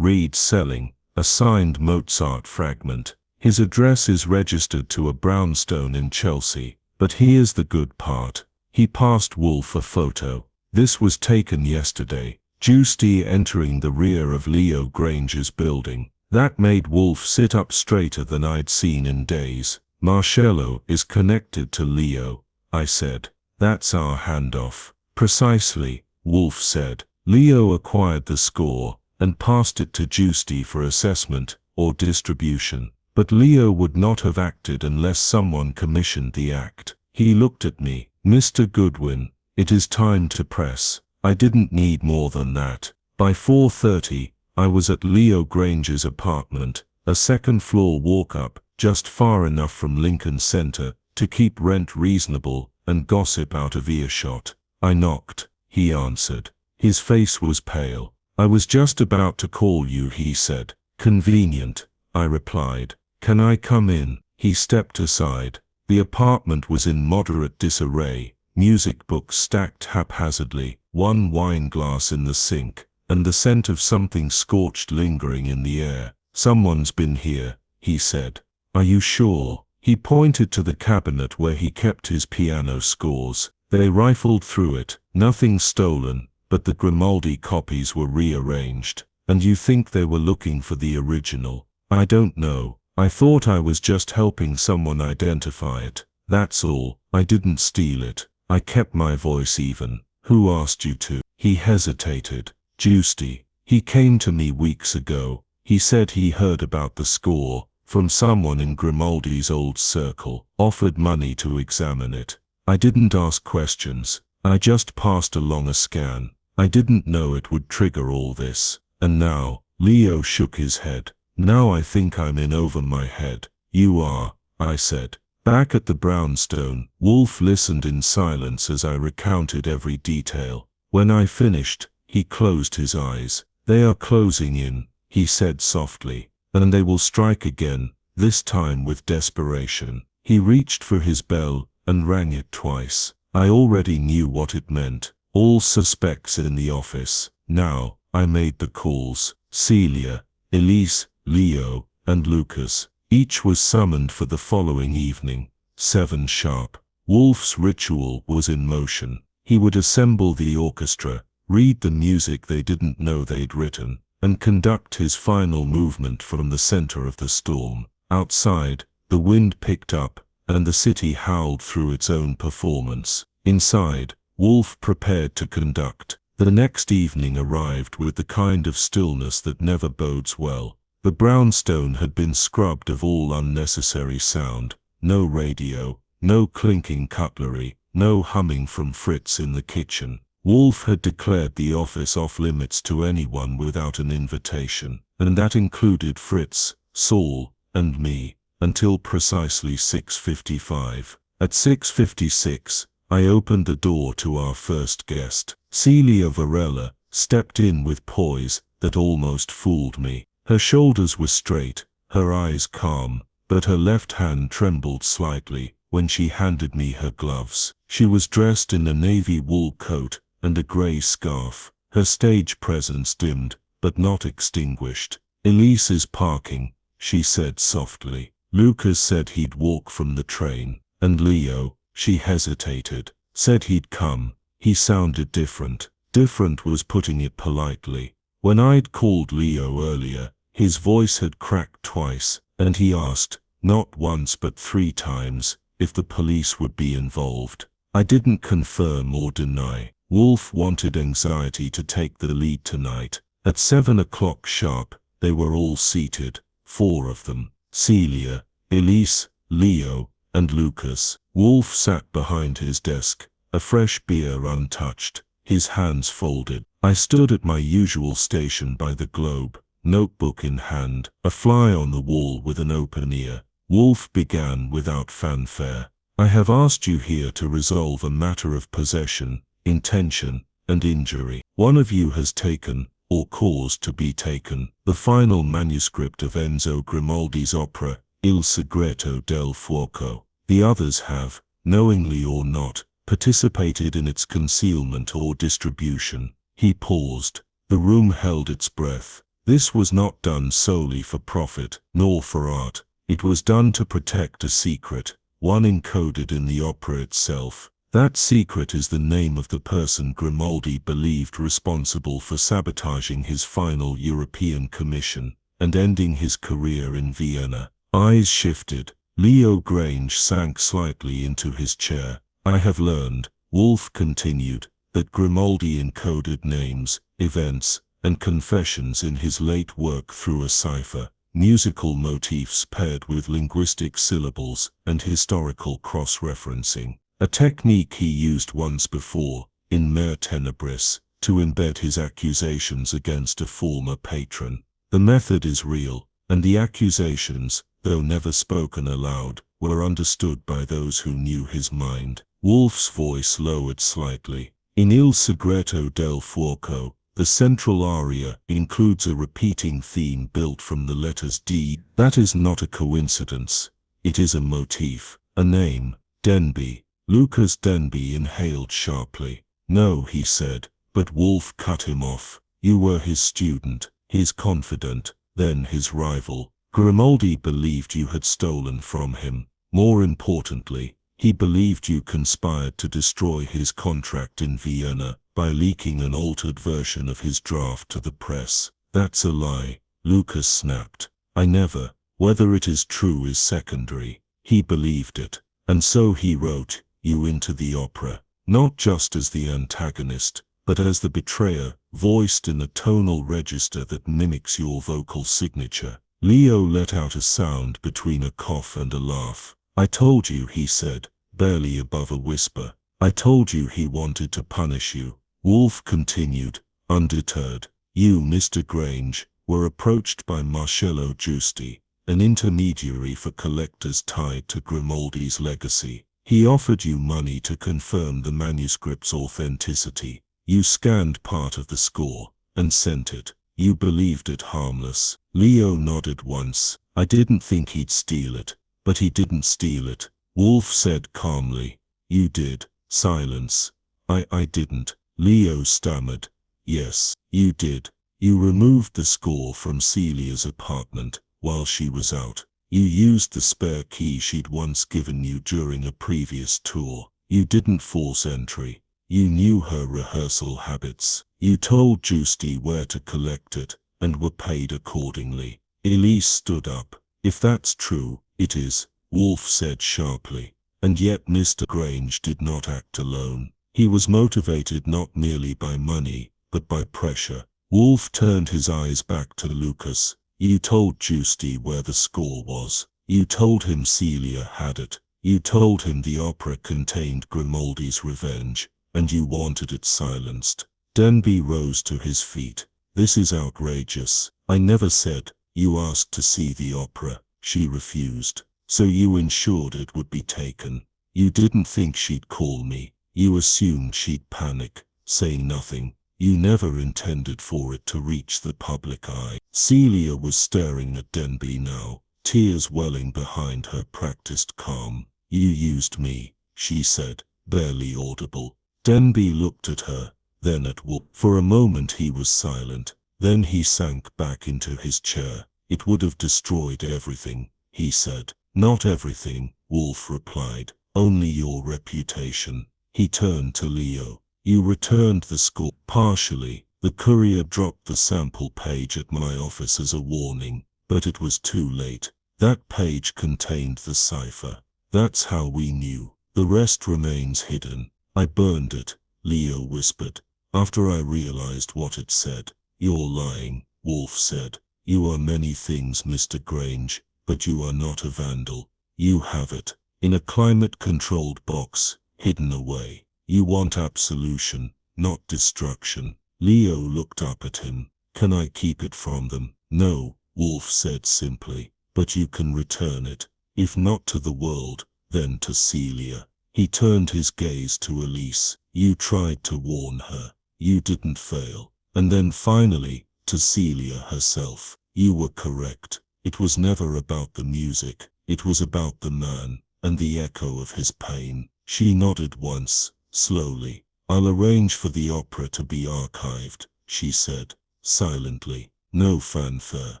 selling, a signed Mozart fragment. His address is registered to a brownstone in Chelsea. But here's the good part." He passed Wolfe a photo. "This was taken yesterday. Giusti entering the rear of Leo Grange's building." That made Wolfe sit up straighter than I'd seen in days. "Marcello is connected to Leo," I said. "That's our handoff." "Precisely," Wolfe said. "Leo acquired the score and passed it to Giusti for assessment or distribution. But Leo would not have acted unless someone commissioned the act." He looked at me. "Mr. Goodwin, it is time to press." I didn't need more than that. By 4:30, I was at Leo Grange's apartment, a second-floor walk-up, just far enough from Lincoln Center to keep rent reasonable and gossip out of earshot. I knocked. He answered. His face was pale. "I was just about to call you," he said. "Convenient," I replied. "Can I come in?" He stepped aside. The apartment was in moderate disarray, music books stacked haphazardly, one wine glass in the sink, and the scent of something scorched lingering in the air. "Someone's been here," he said. "Are you sure?" He pointed to the cabinet where he kept his piano scores. They rifled through it, nothing stolen, but the Grimaldi copies were rearranged. "And you think they were looking for the original?" "I don't know. I thought I was just helping someone identify it. That's all. I didn't steal it. I kept my voice even." "Who asked you to?" He hesitated. "Giusti. He came to me weeks ago. He said he heard about the score from someone in Grimaldi's old circle, offered money to examine it. I didn't ask questions. I just passed along a scan. I didn't know it would trigger all this. And now," Leo shook his head. "Now I think I'm in over my head." "You are," I said. Back at the brownstone, Wolfe listened in silence as I recounted every detail. When I finished, he closed his eyes. "They are closing in," he said softly, and they will strike again, this time with desperation. He reached for his bell and rang it twice. I already knew what it meant. All suspects in the office. Now, I made the calls. Celia, Elise, Leo, and Lucas. Each was summoned for the following evening, 7 sharp. Wolfe's ritual was in motion. He would assemble the orchestra, read the music they didn't know they'd written, and conduct his final movement from the center of the storm. Outside, the wind picked up, and the city howled through its own performance. Inside, Wolfe prepared to conduct. The next evening arrived with the kind of stillness that never bodes well. The brownstone had been scrubbed of all unnecessary sound. No radio, no clinking cutlery, no humming from Fritz in the kitchen. Wolfe had declared the office off-limits to anyone without an invitation, and that included Fritz, Saul, and me, until precisely 6:55. At 6:56, I opened the door to our first guest. Celia Varela stepped in with poise that almost fooled me. Her shoulders were straight, her eyes calm, but her left hand trembled slightly when she handed me her gloves. She was dressed in a navy wool coat and a grey scarf. Her stage presence dimmed, but not extinguished. "Elise is parking," she said softly. "Lucas said he'd walk from the train. And Leo," she hesitated, "said he'd come." He sounded different. Different was putting it politely. When I'd called Leo earlier, his voice had cracked twice, and he asked, not once but 3 times, if the police would be involved. I didn't confirm or deny. Wolfe wanted anxiety to take the lead tonight. At 7 o'clock sharp, they were all seated, 4 of them. Celia, Elise, Leo, and Lucas. Wolfe sat behind his desk, a fresh beer untouched, his hands folded. I stood at my usual station by the globe, notebook in hand, a fly on the wall with an open ear. Wolfe began without fanfare. "I have asked you here to resolve a matter of possession, intention, and injury. One of you has taken, or caused to be taken, the final manuscript of Enzo Grimaldi's opera, Il Segreto del Fuoco. The others have, knowingly or not, participated in its concealment or distribution." He paused. The room held its breath. This was not done solely for profit, nor for art. It was done to protect a secret, one encoded in the opera itself. That secret is the name of the person Grimaldi believed responsible for sabotaging his final European commission and ending his career in Vienna. Eyes shifted. Leo Grange sank slightly into his chair. "I have learned," Wolfe continued, "that Grimaldi encoded names, events, and confessions in his late work through a cipher, musical motifs paired with linguistic syllables and historical cross-referencing, a technique he used once before, in Mare Tenebris, to embed his accusations against a former patron. The method is real, and the accusations, though never spoken aloud, were understood by those who knew his mind." Wolfe's voice lowered slightly. "In Il Segreto del Fuoco, the central aria includes a repeating theme built from the letters D. That is not a coincidence. It is a motif, a name, Denby." Lucas Denby inhaled sharply. "No," he said, but Wolfe cut him off. "You were his student, his confidant, then his rival. Grimaldi believed you had stolen from him. More importantly, he believed you conspired to destroy his contract in Vienna by leaking an altered version of his draft to the press." "That's a lie," Lucas snapped. "I never. Whether it is true is secondary. He believed it. And so he wrote you into the opera, not just as the antagonist, but as the betrayer, voiced in a tonal register that mimics your vocal signature." Leo let out a sound between a cough and a laugh. "I told you," he said, barely above a whisper. "I told you he wanted to punish you." Wolfe continued, undeterred. "You, Mr. Grange, were approached by Marcello Giusti, an intermediary for collectors tied to Grimaldi's legacy. He offered you money to confirm the manuscript's authenticity. You scanned part of the score and sent it. You believed it harmless. Leo nodded once. I didn't think he'd steal it. But he didn't steal it, Wolfe said calmly. You did. Silence. I didn't. Leo stammered. Yes, you did. You removed the score from Celia's apartment while she was out. You used the spare key she'd once given you during a previous tour. You didn't force entry. You knew her rehearsal habits. You told Giusti where to collect it, and were paid accordingly. Elise stood up. If that's true, it is, Wolfe said sharply. And yet Mr. Grange did not act alone. He was motivated not merely by money, but by pressure. Wolfe turned his eyes back to Lucas. You told Giusti where the score was. You told him Celia had it. You told him the opera contained Grimaldi's Revenge, and you wanted it silenced. Denby rose to his feet. This is outrageous. I never said. You asked to see the opera. She refused. So you ensured it would be taken. You didn't think she'd call me. You assumed she'd panic, say nothing. You never intended for it to reach the public eye. Celia was staring at Denby now, tears welling behind her practiced calm. You used me, she said, barely audible. Denby looked at her, then at Wolfe. For a moment he was silent. Then he sank back into his chair. It would have destroyed everything, he said. Not everything, Wolfe replied. Only your reputation. He turned to Leo. You returned the score. Partially. The courier dropped the sample page at my office as a warning, but it was too late. That page contained the cipher. That's how we knew. The rest remains hidden. I burned it, Leo whispered, after I realized what it said. You're lying, Wolfe said. You are many things, Mr. Grange, but you are not a vandal. You have it, in a climate-controlled box, hidden away. You want absolution, not destruction. Leo looked up at him. Can I keep it from them? No, Wolfe said simply, but you can return it. If not to the world, then to Celia. He turned his gaze to Elise. You tried to warn her. You didn't fail. And then finally, to Celia herself. You were correct. It was never about the music. It was about the man, and the echo of his pain. She nodded once, slowly. I'll arrange for the opera to be archived, she said, silently. No fanfare.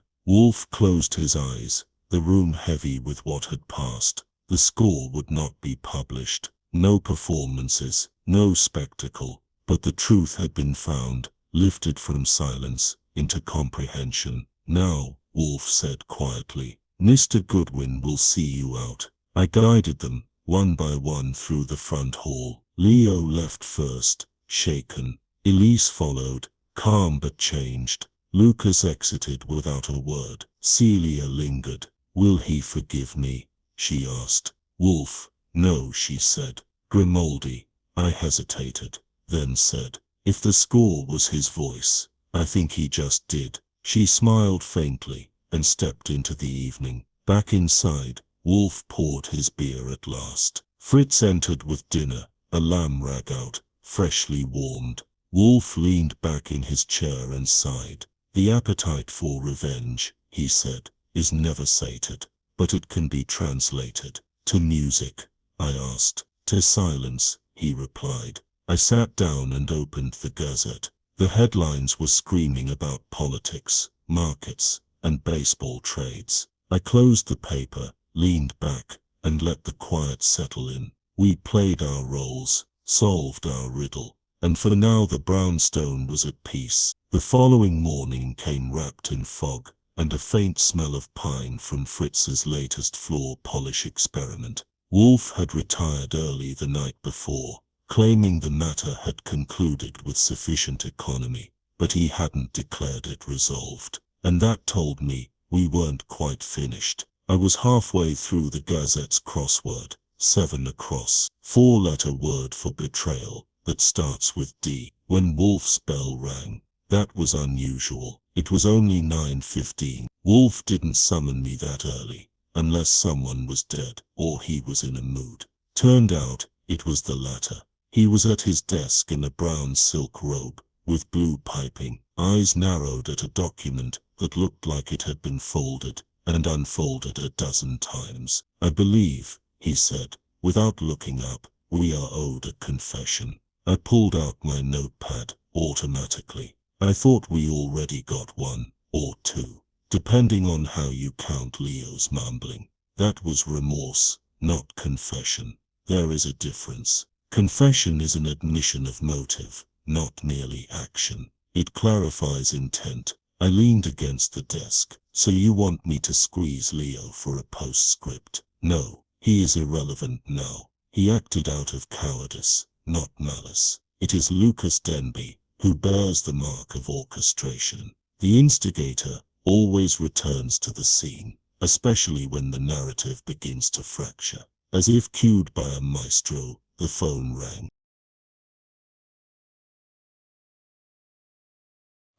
Wolfe closed his eyes, the room heavy with what had passed. The score would not be published. No performances, no spectacle. But the truth had been found, lifted from silence into comprehension. Now, Wolfe said quietly, Mr. Goodwin will see you out. I guided them, one by one, through the front hall. Leo left first, shaken. Elise followed, calm but changed. Lucas exited without a word. Celia lingered. Will he forgive me? She asked. Wolfe, no, she said. Grimaldi. I hesitated, then said, if the score was his voice, I think he just did. She smiled faintly, and stepped into the evening. Back inside, Wolfe poured his beer at last. Fritz entered with dinner, a lamb ragout, freshly warmed. Wolfe leaned back in his chair and sighed. The appetite for revenge, he said, is never sated. But it can be translated. To music? I asked. To silence, he replied. I sat down and opened the Gazette. The headlines were screaming about politics, markets, and baseball trades. I closed the paper, leaned back, and let the quiet settle in. We played our roles, solved our riddle, and for now the brownstone was at peace. The following morning came wrapped in fog, and a faint smell of pine from Fritz's latest floor polish experiment. Wolfe had retired early the night before, claiming the matter had concluded with sufficient economy, but he hadn't declared it resolved. And that told me we weren't quite finished. I was halfway through the Gazette's crossword, 7 across, 4-letter word for betrayal, that starts with D, when Wolfe's bell rang. That was unusual. It was only 9:15. Wolfe didn't summon me that early, unless someone was dead, or he was in a mood. Turned out, it was the latter. He was at his desk in a brown silk robe, with blue piping, eyes narrowed at a document that looked like it had been folded and unfolded a dozen times. "I believe," he said, without looking up, "we are owed a confession." I pulled out my notepad automatically. I thought we already got one, or two, depending on how you count Leo's mumbling. That was remorse, not confession. There is a difference. Confession is an admission of motive, not merely action. It clarifies intent. I leaned against the desk. "So you want me to squeeze Leo for a postscript?" "No, he is irrelevant now. He acted out of cowardice, not malice. It is Lucas Denby who bears the mark of orchestration. The instigator always returns to the scene, especially when the narrative begins to fracture." As if cued by a maestro, the phone rang.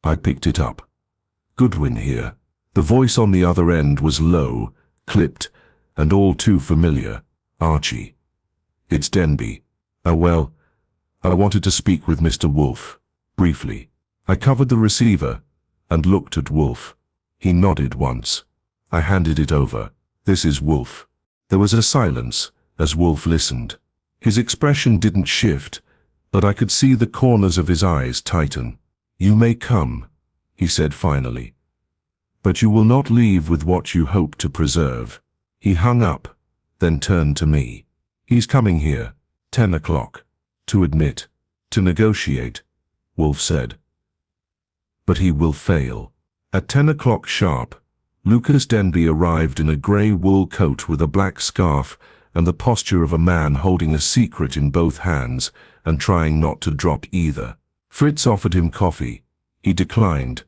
I picked it up. "Goodwin here." The voice on the other end was low, clipped, and all too familiar. "Archie. It's Denby. Well, I wanted to speak with Mr. Wolfe, briefly." I covered the receiver and looked at Wolfe. He nodded once. I handed it over. "This is Wolfe." There was a silence as Wolfe listened. His expression didn't shift, but I could see the corners of his eyes tighten. "You may come," he said finally, "but you will not leave with what you hope to preserve." He hung up, then turned to me. "He's coming here, 10 o'clock, to admit, to negotiate," Wolfe said. "But he will fail." At 10 o'clock sharp, Lucas Denby arrived in a grey wool coat with a black scarf and the posture of a man holding a secret in both hands and trying not to drop either. Fritz offered him coffee. He declined.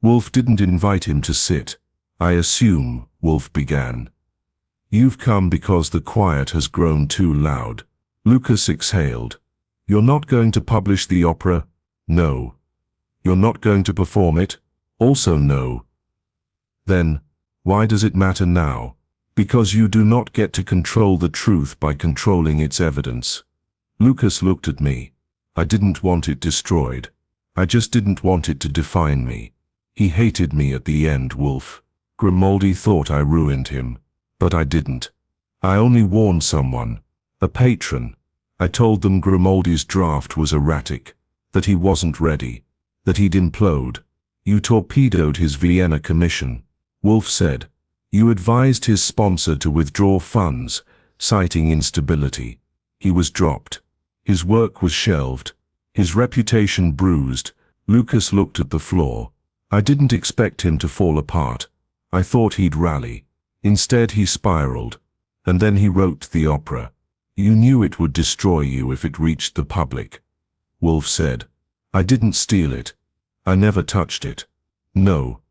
Wolfe didn't invite him to sit. "I assume," Wolfe began, "you've come because the quiet has grown too loud." Lucas exhaled. "You're not going to publish the opera?" "No." "You're not going to perform it?" "Also no." "Then, why does it matter now?" "Because you do not get to control the truth by controlling its evidence." Lucas looked at me. "I didn't want it destroyed. I just didn't want it to define me." "He hated me at the end, Wolfe. Grimaldi thought I ruined him, but I didn't. I only warned someone, a patron. I told them Grimaldi's draft was erratic, that he wasn't ready, that he'd implode. You torpedoed his Vienna commission," Wolfe said. "You advised his sponsor to withdraw funds, citing instability. He was dropped. His work was shelved. His reputation bruised." Lucas looked at the floor. "I didn't expect him to fall apart. I thought he'd rally. Instead he spiraled. And then he wrote the opera. You knew it would destroy you if it reached the public." Wolfe said. "I didn't steal it. I never touched it." "No.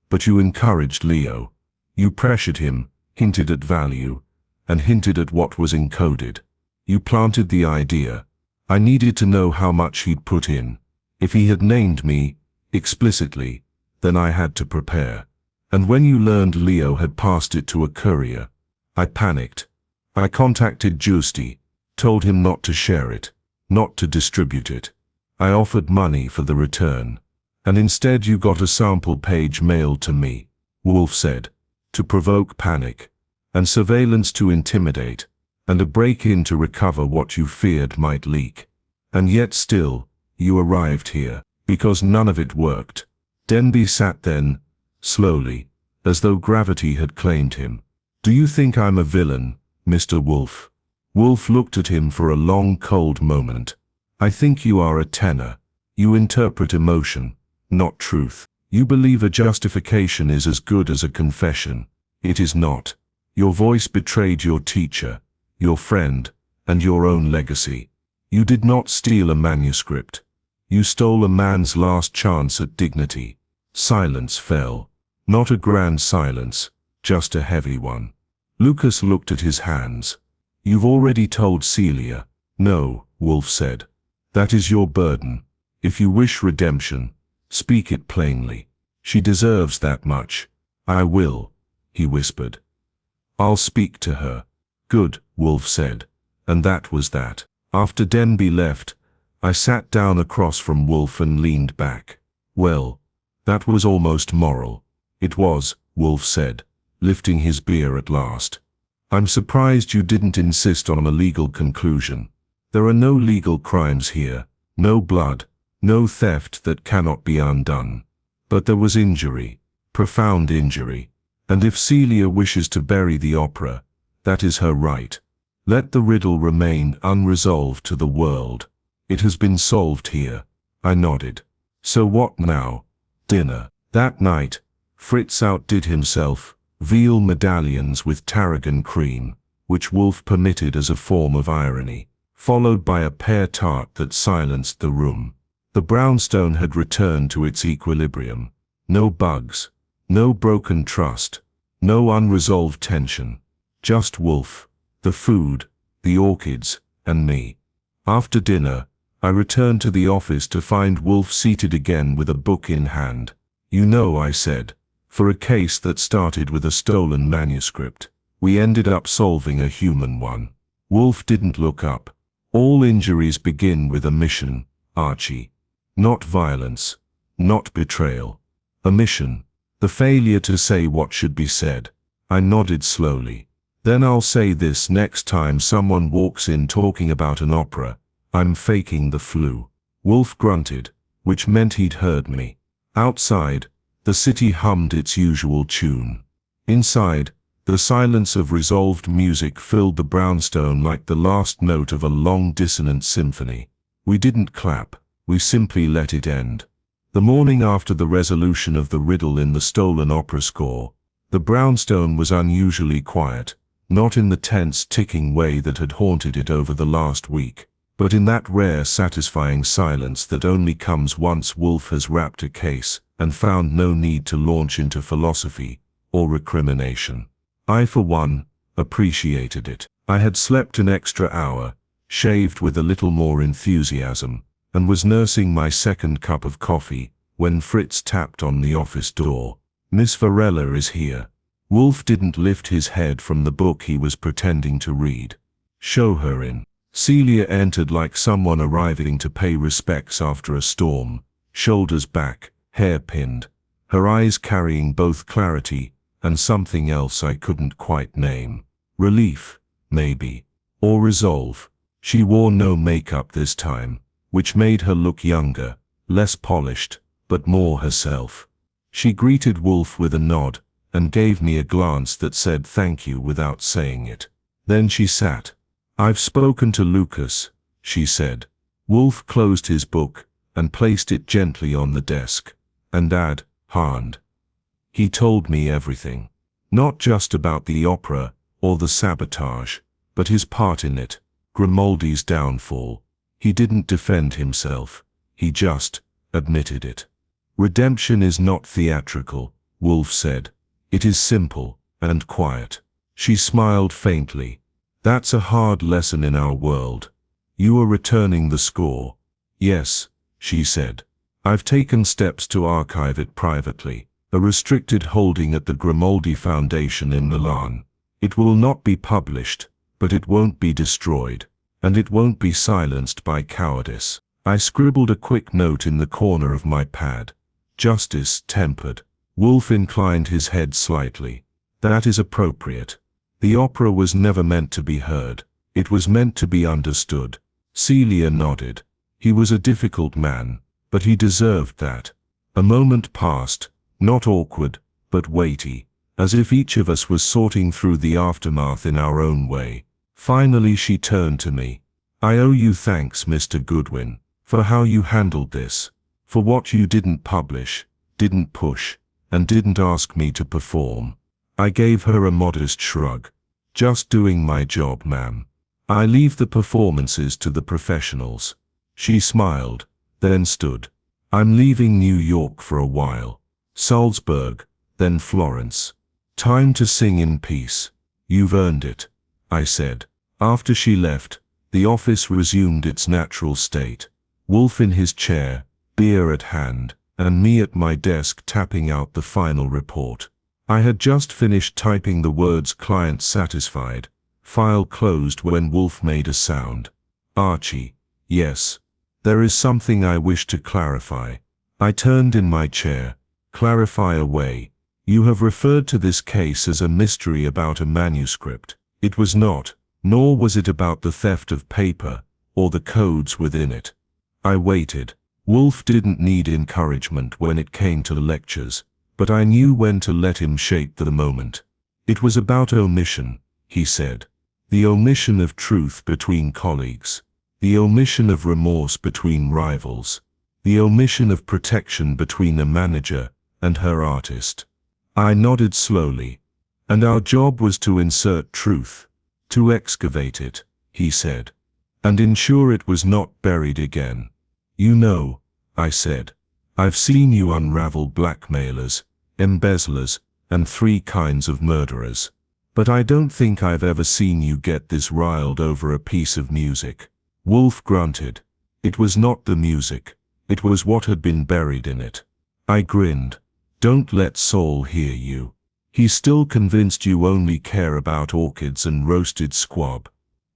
But you encouraged Leo. You pressured him, hinted at value, and hinted at what was encoded. You planted the idea. I needed to know how much he'd put in. If he had named me, explicitly, then I had to prepare. And when you learned Leo had passed it to a courier, I panicked. I contacted Giusti, told him not to share it, not to distribute it. I offered money for the return. And instead you got a sample page mailed to me," Wolfe said, "to provoke panic, and surveillance to intimidate, and a break-in to recover what you feared might leak. And yet still, you arrived here, because none of it worked." Denby sat then, slowly, as though gravity had claimed him. "Do you think I'm a villain, Mr. Wolfe?" Wolfe looked at him for a long cold moment. "I think you are a tenor. You interpret emotion, not truth. You believe a justification is as good as a confession. It is not. Your voice betrayed your teacher, your friend, and your own legacy. You did not steal a manuscript. You stole a man's last chance at dignity." Silence fell. Not a grand silence, just a heavy one. Lucas looked at his hands. "You've already told Celia." "No," Wolfe said. "That is your burden. If you wish redemption, speak it plainly. She deserves that much." "I will," he whispered. "I'll speak to her." "Good," Wolfe said. And that was that. After Denby left, I sat down across from Wolfe and leaned back. Well, that was almost moral. It was, Wolfe said, lifting his beer at last. I'm surprised you didn't insist on a legal conclusion. There are no legal crimes here, no blood, no theft that cannot be undone. But there was injury, profound injury, and if Celia wishes to bury the opera, that is her right. Let the riddle remain unresolved to the world. It has been solved here. I nodded. So what now? Dinner. That night, Fritz outdid himself, veal medallions with tarragon cream, which Wolfe permitted as a form of irony, followed by a pear tart that silenced the room. The brownstone had returned to its equilibrium. No bugs, no broken trust, no unresolved tension. Just Wolfe, the food, the orchids, and me. After dinner, I returned to the office to find Wolfe seated again with a book in hand. You know, I said, for a case that started with a stolen manuscript, we ended up solving a human one. Wolfe didn't look up. All injuries begin with a mission, Archie. Not violence, not betrayal. A mission, the failure to say what should be said. I nodded slowly. Then I'll say this next time someone walks in talking about an opera. I'm faking the flu. Wolfe grunted, which meant he'd heard me. Outside, the city hummed its usual tune. Inside, the silence of resolved music filled the brownstone like the last note of a long dissonant symphony. We didn't clap, we simply let it end. The morning after the resolution of the riddle in the stolen opera score, the brownstone was unusually quiet, not in the tense ticking way that had haunted it over the last week, but in that rare satisfying silence that only comes once Wolfe has wrapped a case and found no need to launch into philosophy or recrimination. I, for one, appreciated it. I had slept an extra hour, shaved with a little more enthusiasm, and was nursing my second cup of coffee when Fritz tapped on the office door. Miss Varela is here. Wolfe didn't lift his head from the book he was pretending to read. Show her in. Celia entered like someone arriving to pay respects after a storm, shoulders back, hair pinned, her eyes carrying both clarity and something else I couldn't quite name. Relief, maybe, or resolve. She wore no makeup this time, which made her look younger, less polished, but more herself. She greeted Wolfe with a nod and gave me a glance that said thank you without saying it. Then she sat. I've spoken to Lucas, she said. Wolfe closed his book and placed it gently on the desk. And hand. He told me everything. Not just about the opera or the sabotage, but his part in it, Grimaldi's downfall. He didn't defend himself. He just admitted it. Redemption is not theatrical, Wolfe said. It is simple and quiet. She smiled faintly. That's a hard lesson in our world. You are returning the score. Yes, she said. I've taken steps to archive it privately, a restricted holding at the Grimaldi Foundation in Milan. It will not be published, but it won't be destroyed, and it won't be silenced by cowardice. I scribbled a quick note in the corner of my pad. Justice tempered. Wolfe inclined his head slightly. That is appropriate. The opera was never meant to be heard. It was meant to be understood. Celia nodded. He was a difficult man, but he deserved that. A moment passed, not awkward, but weighty, as if each of us was sorting through the aftermath in our own way. Finally she turned to me. I owe you thanks, Mr. Goodwin, for how you handled this, for what you didn't publish, didn't push, and didn't ask me to perform. I gave her a modest shrug. Just doing my job, ma'am. I leave the performances to the professionals. She smiled, then stood. I'm leaving New York for a while. Salzburg, then Florence. Time to sing in peace. You've earned it, I said. After she left, the office resumed its natural state. Wolfe in his chair, beer at hand, and me at my desk tapping out the final report. I had just finished typing the words "client satisfied," file closed, when Wolfe made a sound. Archie. Yes. There is something I wish to clarify. I turned in my chair. Clarify away. You have referred to this case as a mystery about a manuscript. It was not, nor was it about the theft of paper, or the codes within it. I waited. Wolfe didn't need encouragement when it came to lectures, but I knew when to let him shape the moment. It was about omission, he said. The omission of truth between colleagues. The omission of remorse between rivals. The omission of protection between a manager and her artist. I nodded slowly. And our job was to insert truth, to excavate it, he said, and ensure it was not buried again. You know, I said, I've seen you unravel blackmailers, embezzlers, and 3 kinds of murderers. But I don't think I've ever seen you get this riled over a piece of music. Wolfe grunted. It was not the music. It was what had been buried in it. I grinned. Don't let Saul hear you. He's still convinced you only care about orchids and roasted squab.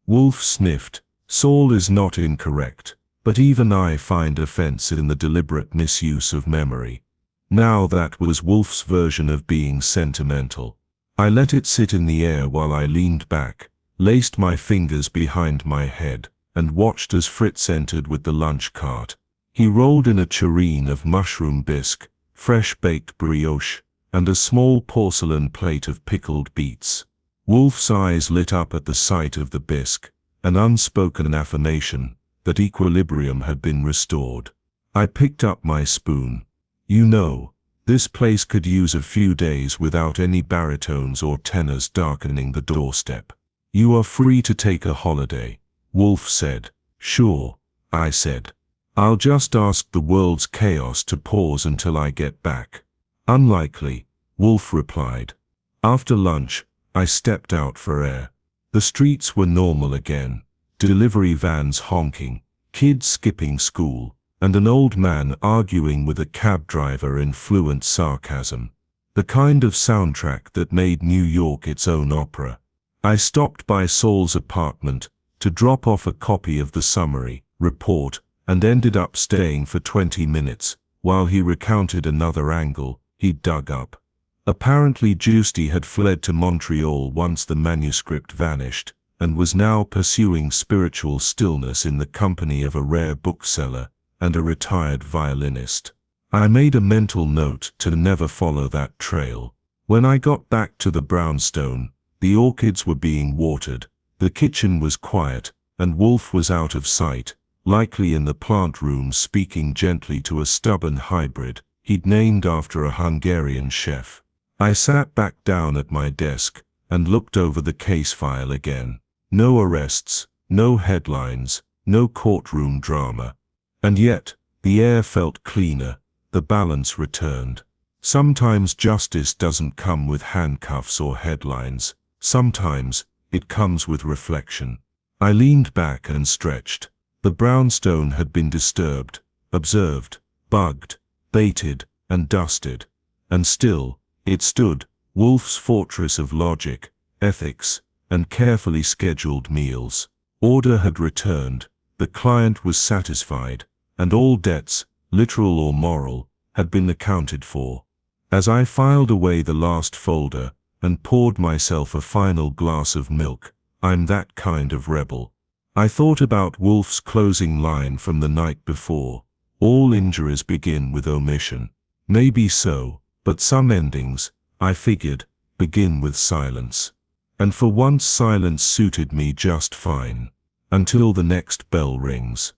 Wolfe sniffed. Saul is not incorrect, but even I find offense in the deliberate misuse of memory. Now that was Wolfe's version of being sentimental. I let it sit in the air while I leaned back, laced my fingers behind my head, and watched as Fritz entered with the lunch cart. He rolled in a tureen of mushroom bisque, fresh-baked brioche, and a small porcelain plate of pickled beets. Wolfe's eyes lit up at the sight of the bisque, an unspoken affirmation that equilibrium had been restored. I picked up my spoon. You know, this place could use a few days without any baritones or tenors darkening the doorstep. You are free to take a holiday, Wolfe said. Sure, I said. I'll just ask the world's chaos to pause until I get back. Unlikely, Wolfe replied. After lunch, I stepped out for air. The streets were normal again. Delivery vans honking, kids skipping school, and an old man arguing with a cab driver in fluent sarcasm. The kind of soundtrack that made New York its own opera. I stopped by Saul's apartment to drop off a copy of the summary report and ended up staying for 20 minutes while he recounted another angle he'd dug up. Apparently Giusti had fled to Montreal once the manuscript vanished and was now pursuing spiritual stillness in the company of a rare bookseller and a retired violinist. I made a mental note to never follow that trail. When I got back to the brownstone, the orchids were being watered, the kitchen was quiet, and Wolfe was out of sight, likely in the plant room speaking gently to a stubborn hybrid he'd named after a Hungarian chef. I sat back down at my desk and looked over the case file again. No arrests, no headlines, no courtroom drama. And yet, the air felt cleaner, the balance returned. Sometimes justice doesn't come with handcuffs or headlines. Sometimes, it comes with reflection. I leaned back and stretched. The brownstone had been disturbed, observed, bugged, baited, and dusted. And still, it stood, Wolfe's fortress of logic, ethics, and carefully scheduled meals. Order had returned, the client was satisfied, and all debts, literal or moral, had been accounted for. As I filed away the last folder and poured myself a final glass of milk, I'm that kind of rebel. I thought about Wolfe's closing line from the night before. All injuries begin with omission. Maybe so, but some endings, I figured, begin with silence. And for once silence suited me just fine. Until the next bell rings.